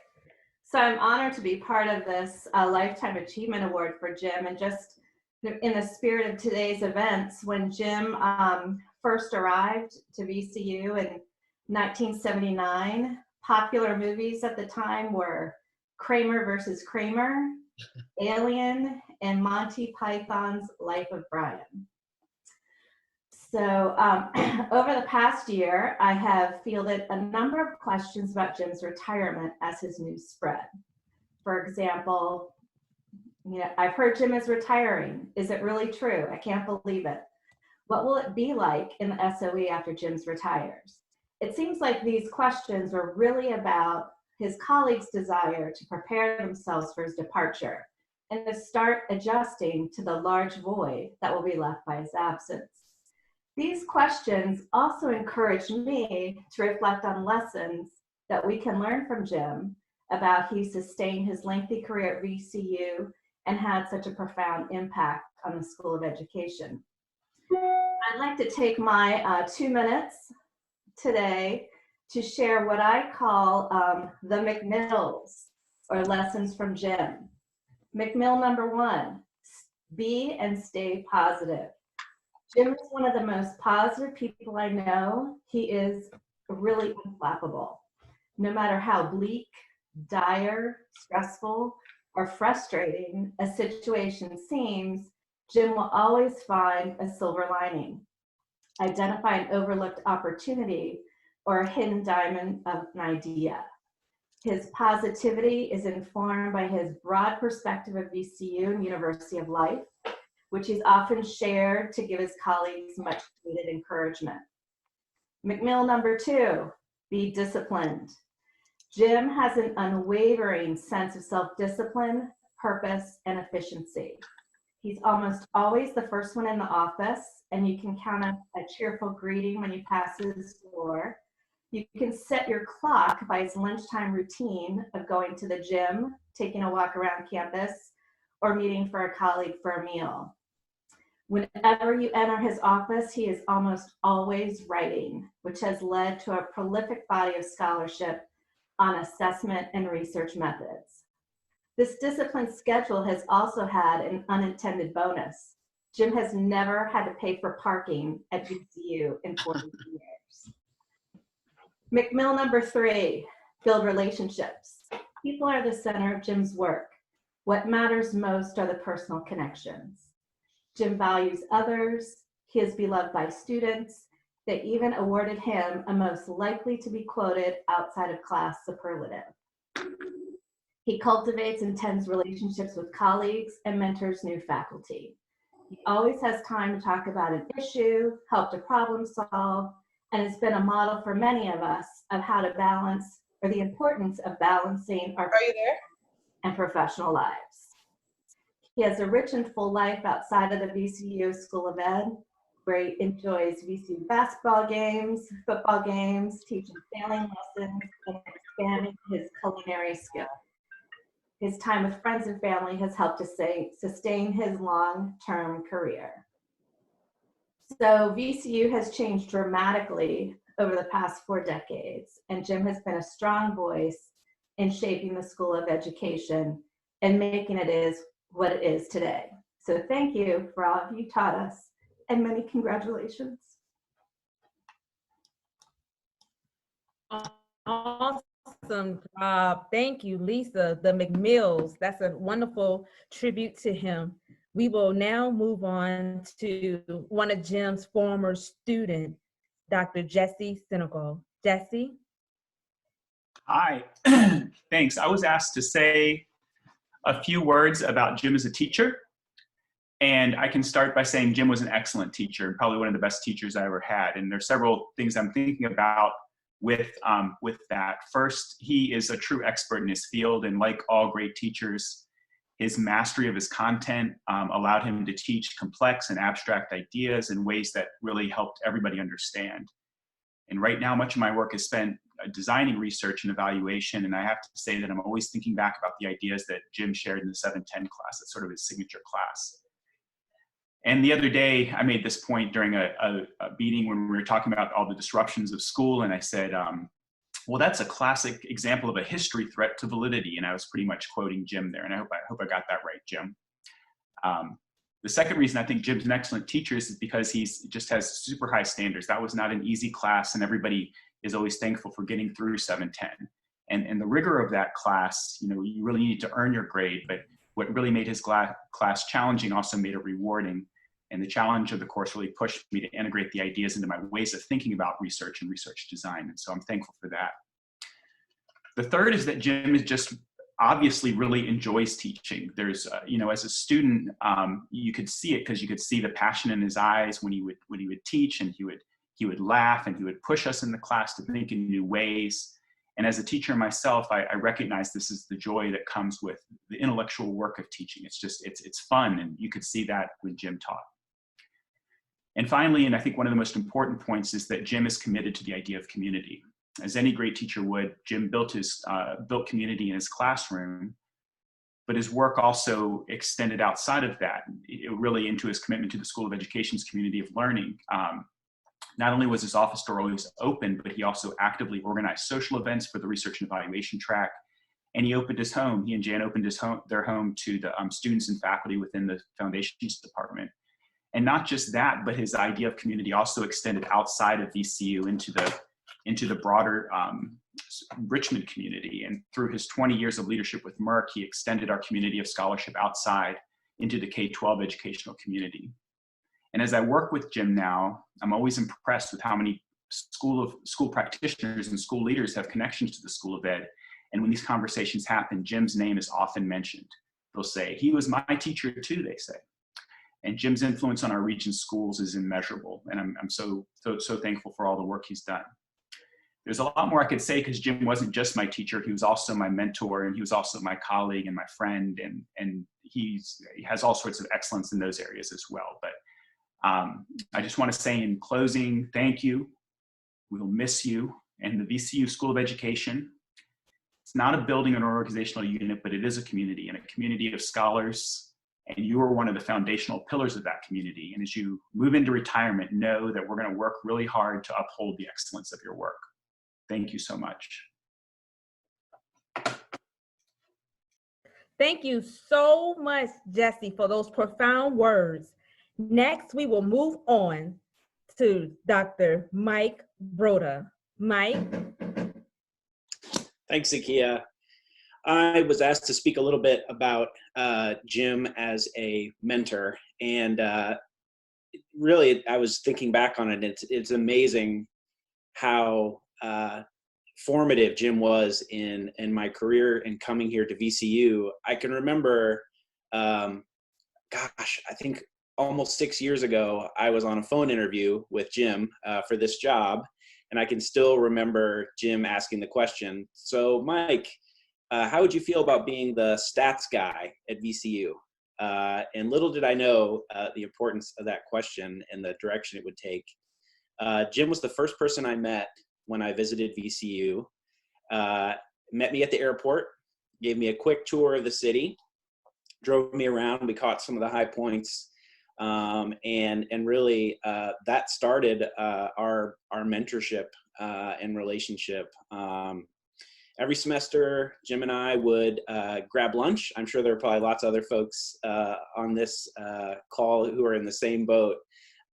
So I'm honored to be part of this Lifetime Achievement Award for Jim, and just in the spirit of today's events, when Jim first arrived to VCU in 1979, popular movies at the time were Kramer versus Kramer, Alien, and Monty Python's Life of Brian. So over the past year, I have fielded a number of questions about Jim's retirement as his news spread. For example, I've heard Jim is retiring. Is it really true? I can't believe it. What will it be like in the SOE after Jim's retires? It seems like these questions were really about his colleagues' desire to prepare themselves for his departure and to start adjusting to the large void that will be left by his absence. These questions also encouraged me to reflect on lessons that we can learn from Jim about how he sustained his lengthy career at VCU and had such a profound impact on the School of Education. I'd like to take my 2 minutes today to share what I call the McMills, or lessons from Jim. McMill number 1, be and stay positive. Jim is one of the most positive people I know. He is really unflappable. No matter how bleak, dire, stressful, or frustrating a situation seems, Jim will always find a silver lining, identify an overlooked opportunity, or a hidden diamond of an idea. His positivity is informed by his broad perspective of VCU and University of Life, which he's often shared to give his colleagues much needed encouragement. McMill number 2, be disciplined. Jim has an unwavering sense of self-discipline, purpose, and efficiency. He's almost always the first one in the office, and you can count on a cheerful greeting when you pass his door. You can set your clock by his lunchtime routine of going to the gym, taking a walk around campus, or meeting for a colleague for a meal. Whenever you enter his office, he is almost always writing, which has led to a prolific body of scholarship on assessment and research methods. This disciplined schedule has also had an unintended bonus. Jim has never had to pay for parking at VCU in 42 years. McMill number 3, build relationships. People are the center of Jim's work. What matters most are the personal connections. Jim values others. He is beloved by students. They even awarded him a most likely to be quoted outside of class superlative. He cultivates and tends relationships with colleagues and mentors new faculty. He always has time to talk about an issue, help to problem solve, and has been a model for many of us of how to balance, or the importance of balancing our and professional lives. He has a rich and full life outside of the VCU School of Ed, where he enjoys VCU basketball games, football games, teaching sailing lessons, and expanding his culinary skill. His time with friends and family has helped to sustain his long-term career. So VCU has changed dramatically over the past 4 decades, and Jim has been a strong voice in shaping the School of Education and making it what it is today. So thank you for all of you taught us, and many congratulations. Awesome job. Thank you, Lisa. The McMills, that's a wonderful tribute to him. We will now move on to one of Jim's former students, Dr. Jesse Senegal. Jesse? Hi, thanks. I was asked to say a few words about Jim as a teacher. And I can start by saying Jim was an excellent teacher, probably one of the best teachers I ever had. And there's several things I'm thinking about with that. First, he is a true expert in his field, and like all great teachers, his mastery of his content allowed him to teach complex and abstract ideas in ways that really helped everybody understand. And right now, much of my work is spent designing research and evaluation, and I have to say that I'm always thinking back about the ideas that Jim shared in the 710 class. That's sort of his signature class. And the other day, I made this point during a meeting when we were talking about all the disruptions of school, and I said, well, that's a classic example of a history threat to validity, and I was pretty much quoting Jim there, and I hope I got that right, Jim. The second reason I think Jim's an excellent teacher is because he just has super high standards. That was not an easy class, and everybody is always thankful for getting through 710. And the rigor of that class, you really need to earn your grade, but what really made his class challenging also made it rewarding. And the challenge of the course really pushed me to integrate the ideas into my ways of thinking about research and research design. And so I'm thankful for that. The third is that Jim is just obviously really enjoys teaching. There's, as a student, you could see it because you could see the passion in his eyes when he would teach, and he would laugh and he would push us in the class to think in new ways. And as a teacher myself, I recognize this is the joy that comes with the intellectual work of teaching. It's fun, and you could see that when Jim taught. And finally, and I think one of the most important points, is that Jim is committed to the idea of community. As any great teacher would, Jim built community in his classroom, but his work also extended outside of that, really into his commitment to the School of Education's community of learning. Not only was his office door always open, but he also actively organized social events for the research and evaluation track. And he opened his home. He and Jan opened their home to the students and faculty within the foundations department. And not just that, but his idea of community also extended outside of VCU into the broader Richmond community. And through his 20 years of leadership with Merck, he extended our community of scholarship outside into the K-12 educational community. And as I work with Jim now, I'm always impressed with how many school practitioners and school leaders have connections to the School of Ed. And when these conversations happen, Jim's name is often mentioned. They'll say, "He was my teacher too," they say. And Jim's influence on our region schools is immeasurable. And I'm so thankful for all the work he's done. There's a lot more I could say because Jim wasn't just my teacher, he was also my mentor, and he was also my colleague and my friend, and he has all sorts of excellence in those areas as well. But I just want to say in closing, thank you. We'll miss you. And the VCU School of Education, it's not a building or organizational unit, but it is a community, and a community of scholars. And you are one of the foundational pillars of that community. And as you move into retirement, know that we're going to work really hard to uphold the excellence of your work. Thank you so much. Thank you so much, Jesse, for those profound words. Next, we will move on to Dr. Mike Broda. Mike. Thanks, Zakia. I was asked to speak a little bit about Jim as a mentor, and really, I was thinking back on it. It's amazing how formative Jim was in my career and coming here to VCU. I can remember, gosh, I think almost 6 years ago, I was on a phone interview with Jim for this job, and I can still remember Jim asking the question, so Mike, how would you feel about being the stats guy at VCU? And little did I know the importance of that question and the direction it would take. Jim was the first person I met when I visited VCU, met me at the airport, gave me a quick tour of the city, drove me around. We caught some of the high points, and really that started our mentorship and relationship. Every semester, Jim and I would grab lunch. I'm sure there are probably lots of other folks on this call who are in the same boat,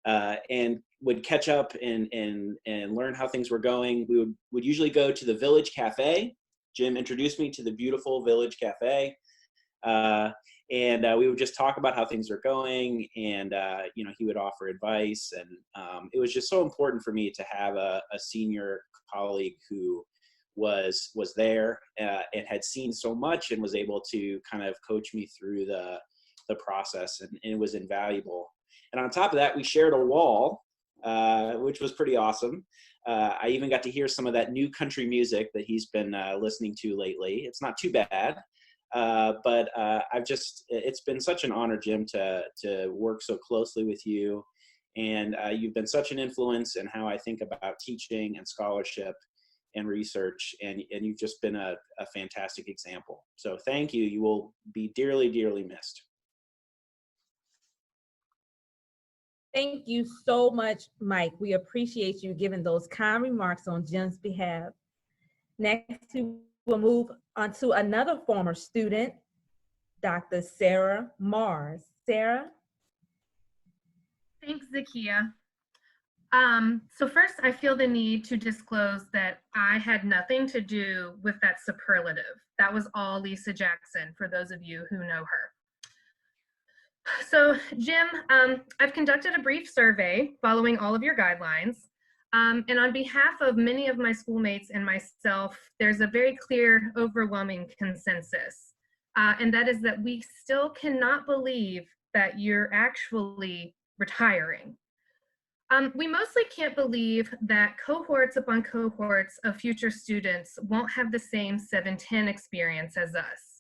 and would catch up and learn how things were going. We would usually go to the Village Cafe. Jim introduced me to the beautiful Village Cafe, and we would just talk about how things are going, and you know, he would offer advice, and it was just so important for me to have a senior colleague who was there and had seen so much and was able to kind of coach me through the process, and it was invaluable. And on top of that, we shared a wall, which was pretty awesome. I even got to hear some of that new country music that he's been listening to lately. It's not too bad, but it's been such an honor, Jim, to work so closely with you. And you've been such an influence in how I think about teaching and scholarship and research, and you've just been a fantastic example. So thank you. You will be dearly, dearly missed. Thank you so much, Mike. We appreciate you giving those kind remarks on Jim's behalf. Next, we will move on to another former student, Dr. Sarah Mars. Sarah? Thanks, Zakia. So first, I feel the need to disclose that I had nothing to do with that superlative. That was all Lisa Jackson, for those of you who know her. So Jim, I've conducted a brief survey following all of your guidelines. And on behalf of many of my schoolmates and myself, there's a very clear, overwhelming consensus. And that is that we still cannot believe that you're actually retiring. We mostly can't believe that cohorts upon cohorts of future students won't have the same 710 experience as us.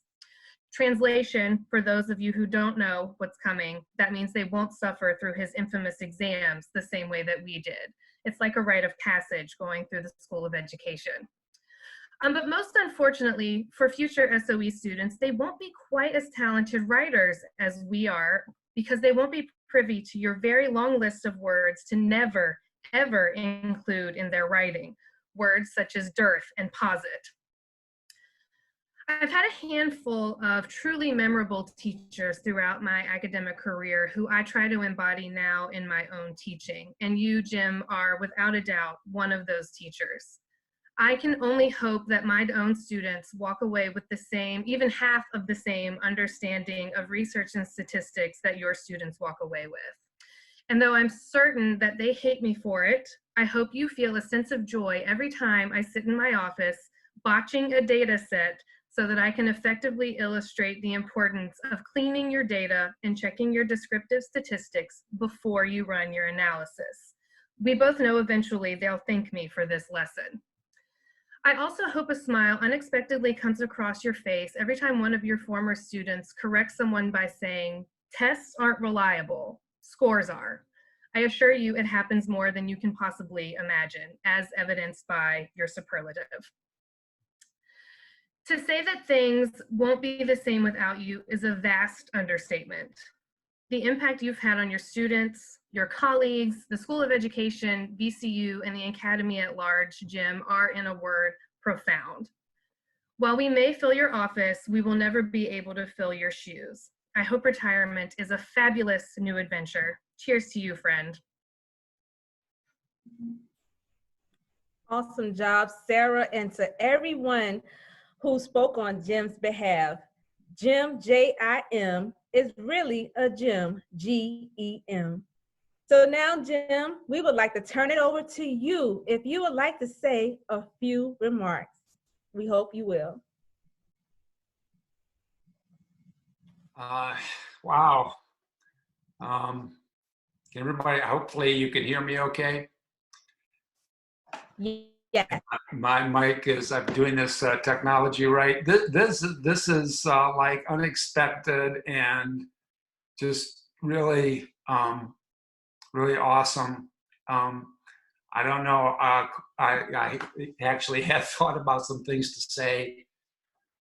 Translation, for those of you who don't know what's coming, that means they won't suffer through his infamous exams the same way that we did. It's like a rite of passage going through the School of Education. But most unfortunately, for future SOE students, they won't be quite as talented writers as we are, because they won't be privy to your very long list of words to never, ever include in their writing, words such as dearth and posit. I've had a handful of truly memorable teachers throughout my academic career who I try to embody now in my own teaching, and you, Jim, are without a doubt one of those teachers. I can only hope that my own students walk away with the same, even half of the same understanding of research and statistics that your students walk away with. And though I'm certain that they hate me for it, I hope you feel a sense of joy every time I sit in my office botching a data set so that I can effectively illustrate the importance of cleaning your data and checking your descriptive statistics before you run your analysis. We both know eventually they'll thank me for this lesson. I also hope a smile unexpectedly comes across your face every time one of your former students corrects someone by saying, "Tests aren't reliable, scores are." I assure you it happens more than you can possibly imagine, as evidenced by your superlative. To say that things won't be the same without you is a vast understatement. The impact you've had on your students, your colleagues, the School of Education, VCU, and the Academy at large, Jim, are, in a word, profound. While we may fill your office, we will never be able to fill your shoes. I hope retirement is a fabulous new adventure. Cheers to you, friend. Awesome job, Sarah, and to everyone who spoke on Jim's behalf. Jim, J-I-M, is really a Jim, G-E-M. So now, Jim, we would like to turn it over to you if you would like to say a few remarks. We hope you will. Wow. Everybody, hopefully you can hear me okay. Yeah. My mic is, I'm doing this technology right. This is like unexpected and just really, really awesome. I don't know, I actually have thought about some things to say,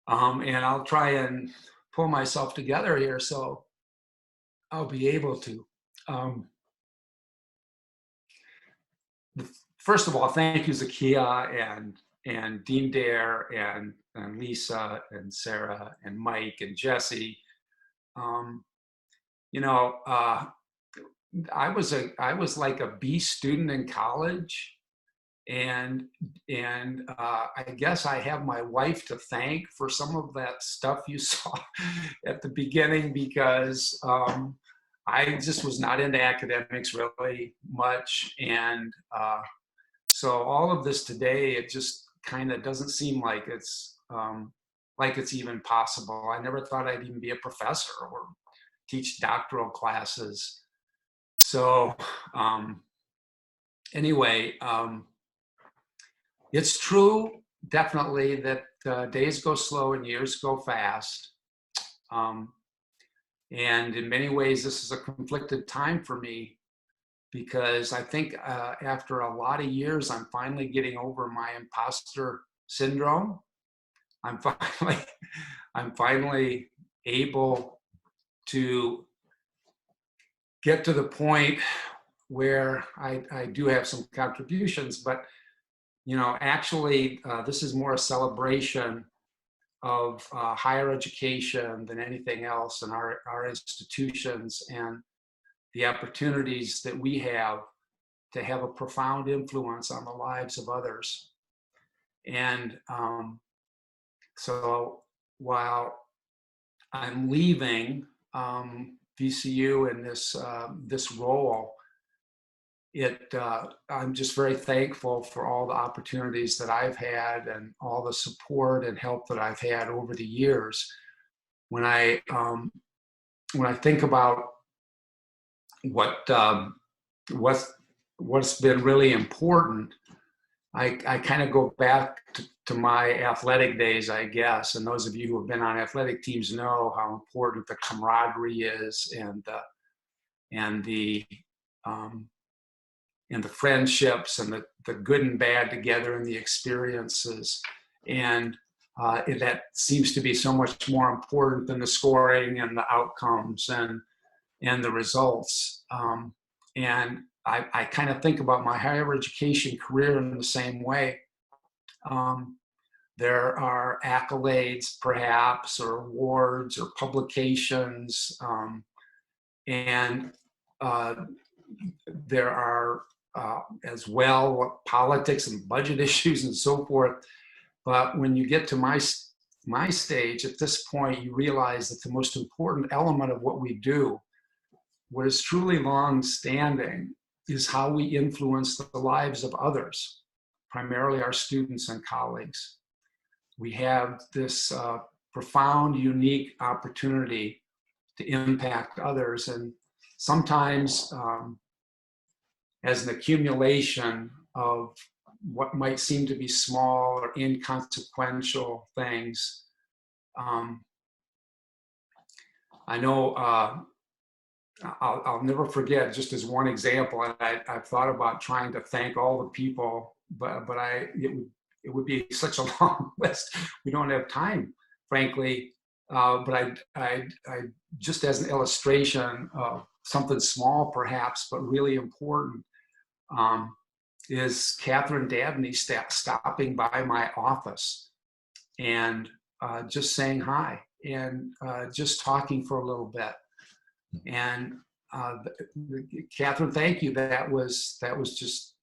and I'll try and pull myself together here so I'll be able to. First of all, thank you, Zakia and Dean Dare and Lisa and Sarah and Mike and Jesse. You know, I was like a B student in college, and I guess I have my wife to thank for some of that stuff you saw at the beginning, because I just was not into academics really much, and so all of this today, it just kind of doesn't seem like it's even possible. I never thought I'd even be a professor or teach doctoral classes. So anyway, it's true, definitely, that days go slow and years go fast. And in many ways, this is a conflicted time for me, because I think after a lot of years, I'm finally getting over my imposter syndrome. I'm finally able to get to the point where I do have some contributions, but you know, actually, this is more a celebration of higher education than anything else in our institutions, and the opportunities that we have to have a profound influence on the lives of others. And so while I'm leaving VCU in this role, I'm just very thankful for all the opportunities that I've had and all the support and help that I've had over the years. When I think about what's been really important, I kind of go back to my athletic days, I guess. And those of you who have been on athletic teams know how important the camaraderie is, and the friendships and the good and bad together, and the experiences. And that seems to be so much more important than the scoring and the outcomes and the results. And I kind of think about my higher education career in the same way. There are accolades, perhaps, or awards or publications, and there are as well politics and budget issues and so forth. But when you get to my stage, at this point, you realize that the most important element of what we do, what is truly long-standing, is how we influence the lives of others, primarily our students and colleagues. we have this profound, unique opportunity to impact others. And sometimes as an accumulation of what might seem to be small or inconsequential things, I know I'll never forget, just as one example, and I've thought about trying to thank all the people, but it would be such a long list. We don't have time, frankly. But I just as an illustration of something small, perhaps, but really important, is Catherine Dabney stopping by my office and just saying hi and just talking for a little bit. And Catherine, thank you. That was just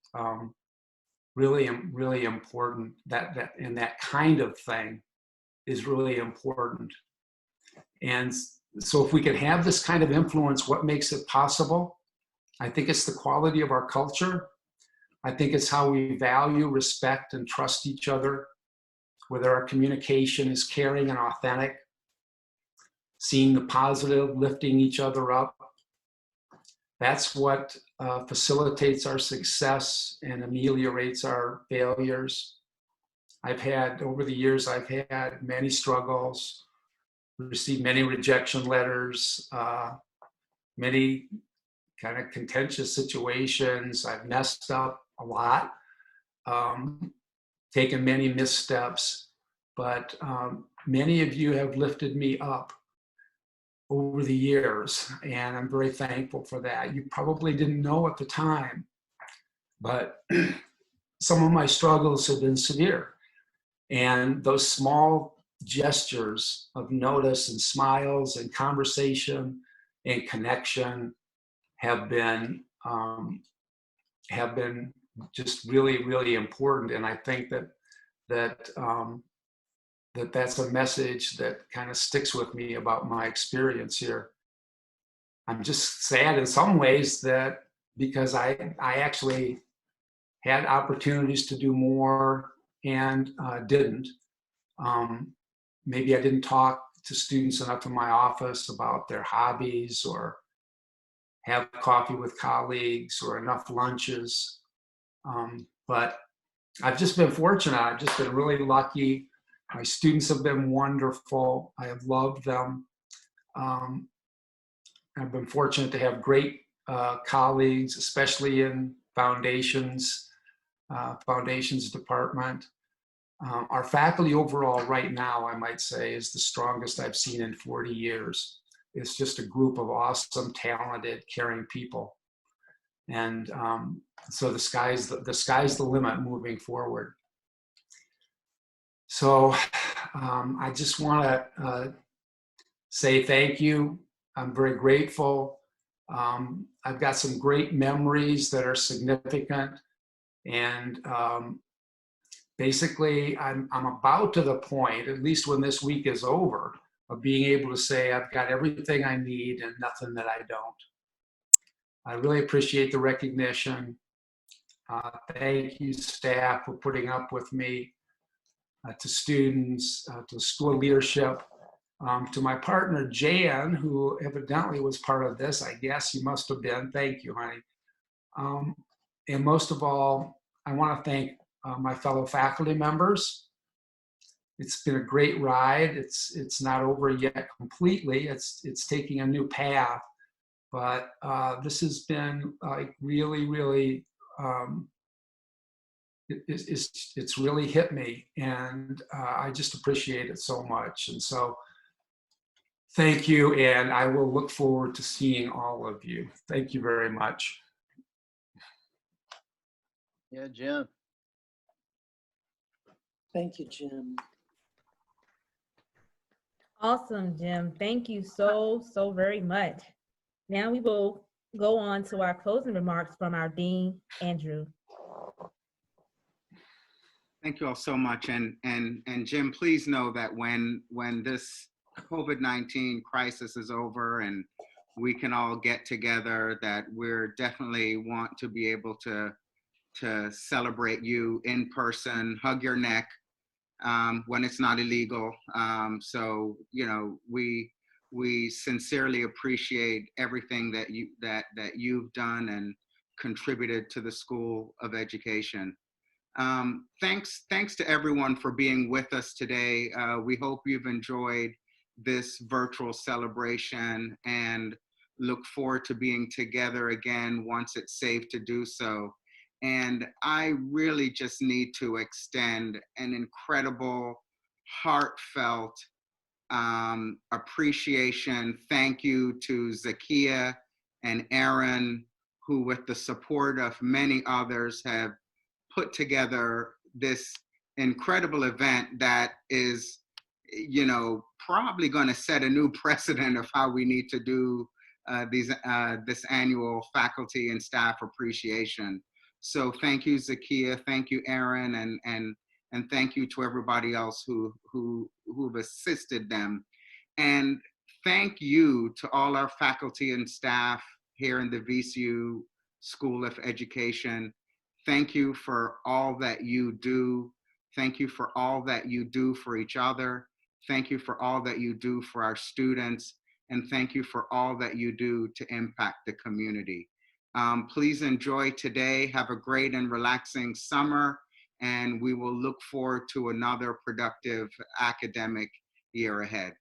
really important. And that kind of thing is really important. And so if we can have this kind of influence, what makes it possible? I think it's the quality of our culture. I think it's how we value, respect, and trust each other, whether our communication is caring and authentic, seeing the positive, lifting each other up. That's what facilitates our success and ameliorates our failures. Over the years, I've had many struggles, received many rejection letters, many kind of contentious situations. I've messed up a lot, taken many missteps, but many of you have lifted me up over the years, and I'm very thankful for that. You probably didn't know at the time, but some of my struggles have been severe, and those small gestures of notice and smiles and conversation and connection have been just really important. And I think that's a message that kind of sticks with me about my experience here. I'm just sad in some ways that because I actually had opportunities to do more and didn't. Maybe I didn't talk to students enough in my office about their hobbies or have coffee with colleagues or enough lunches. But I've just been fortunate. I've just been really lucky. My students have been wonderful. I have loved them. I've been fortunate to have great colleagues, especially in foundations department. Our faculty overall right now, I might say, is the strongest I've seen in 40 years. It's just a group of awesome, talented, caring people. And so the sky's the limit moving forward. So I just want to say thank you. I'm very grateful. I've got some great memories that are significant. And basically, I'm about to the point, at least when this week is over, of being able to say I've got everything I need and nothing that I don't. I really appreciate the recognition. Thank you, staff, for putting up with me, to students, to school leadership, to my partner, Jan, who evidently was part of this. I guess you must have been. Thank you, honey. And most of all, I want to thank my fellow faculty members. It's been a great ride. It's not over yet completely. It's taking a new path. But this has been like really, it's really hit me, and I just appreciate it so much. And so, thank you, and I will look forward to seeing all of you. Thank you very much. Yeah, Jim. Thank you, Jim. Awesome, Jim. Thank you so very much. Now we will go on to our closing remarks from our Dean, Andrew. Thank you all so much. And Jim, please know that when this COVID-19 crisis is over and we can all get together, that we're definitely want to be able to celebrate you in person, hug your neck, when it's not illegal. So, you know, we sincerely appreciate everything that you've done and contributed to the School of Education. Thanks to everyone for being with us today. We hope you've enjoyed this virtual celebration and look forward to being together again once it's safe to do so. And I really just need to extend an incredible, heartfelt appreciation. Thank you to Zakia and Aaron, who with the support of many others have put together this incredible event that is, you know, probably going to set a new precedent of how we need to do this annual faculty and staff appreciation. So thank you, Zakia. Thank you, Aaron, and thank you to everybody else who've assisted them. And thank you to all our faculty and staff here in the VCU School of Education. Thank you for all that you do. Thank you for all that you do for each other. Thank you for all that you do for our students. And thank you for all that you do to impact the community. Please enjoy today. Have a great and relaxing summer. And we will look forward to another productive academic year ahead.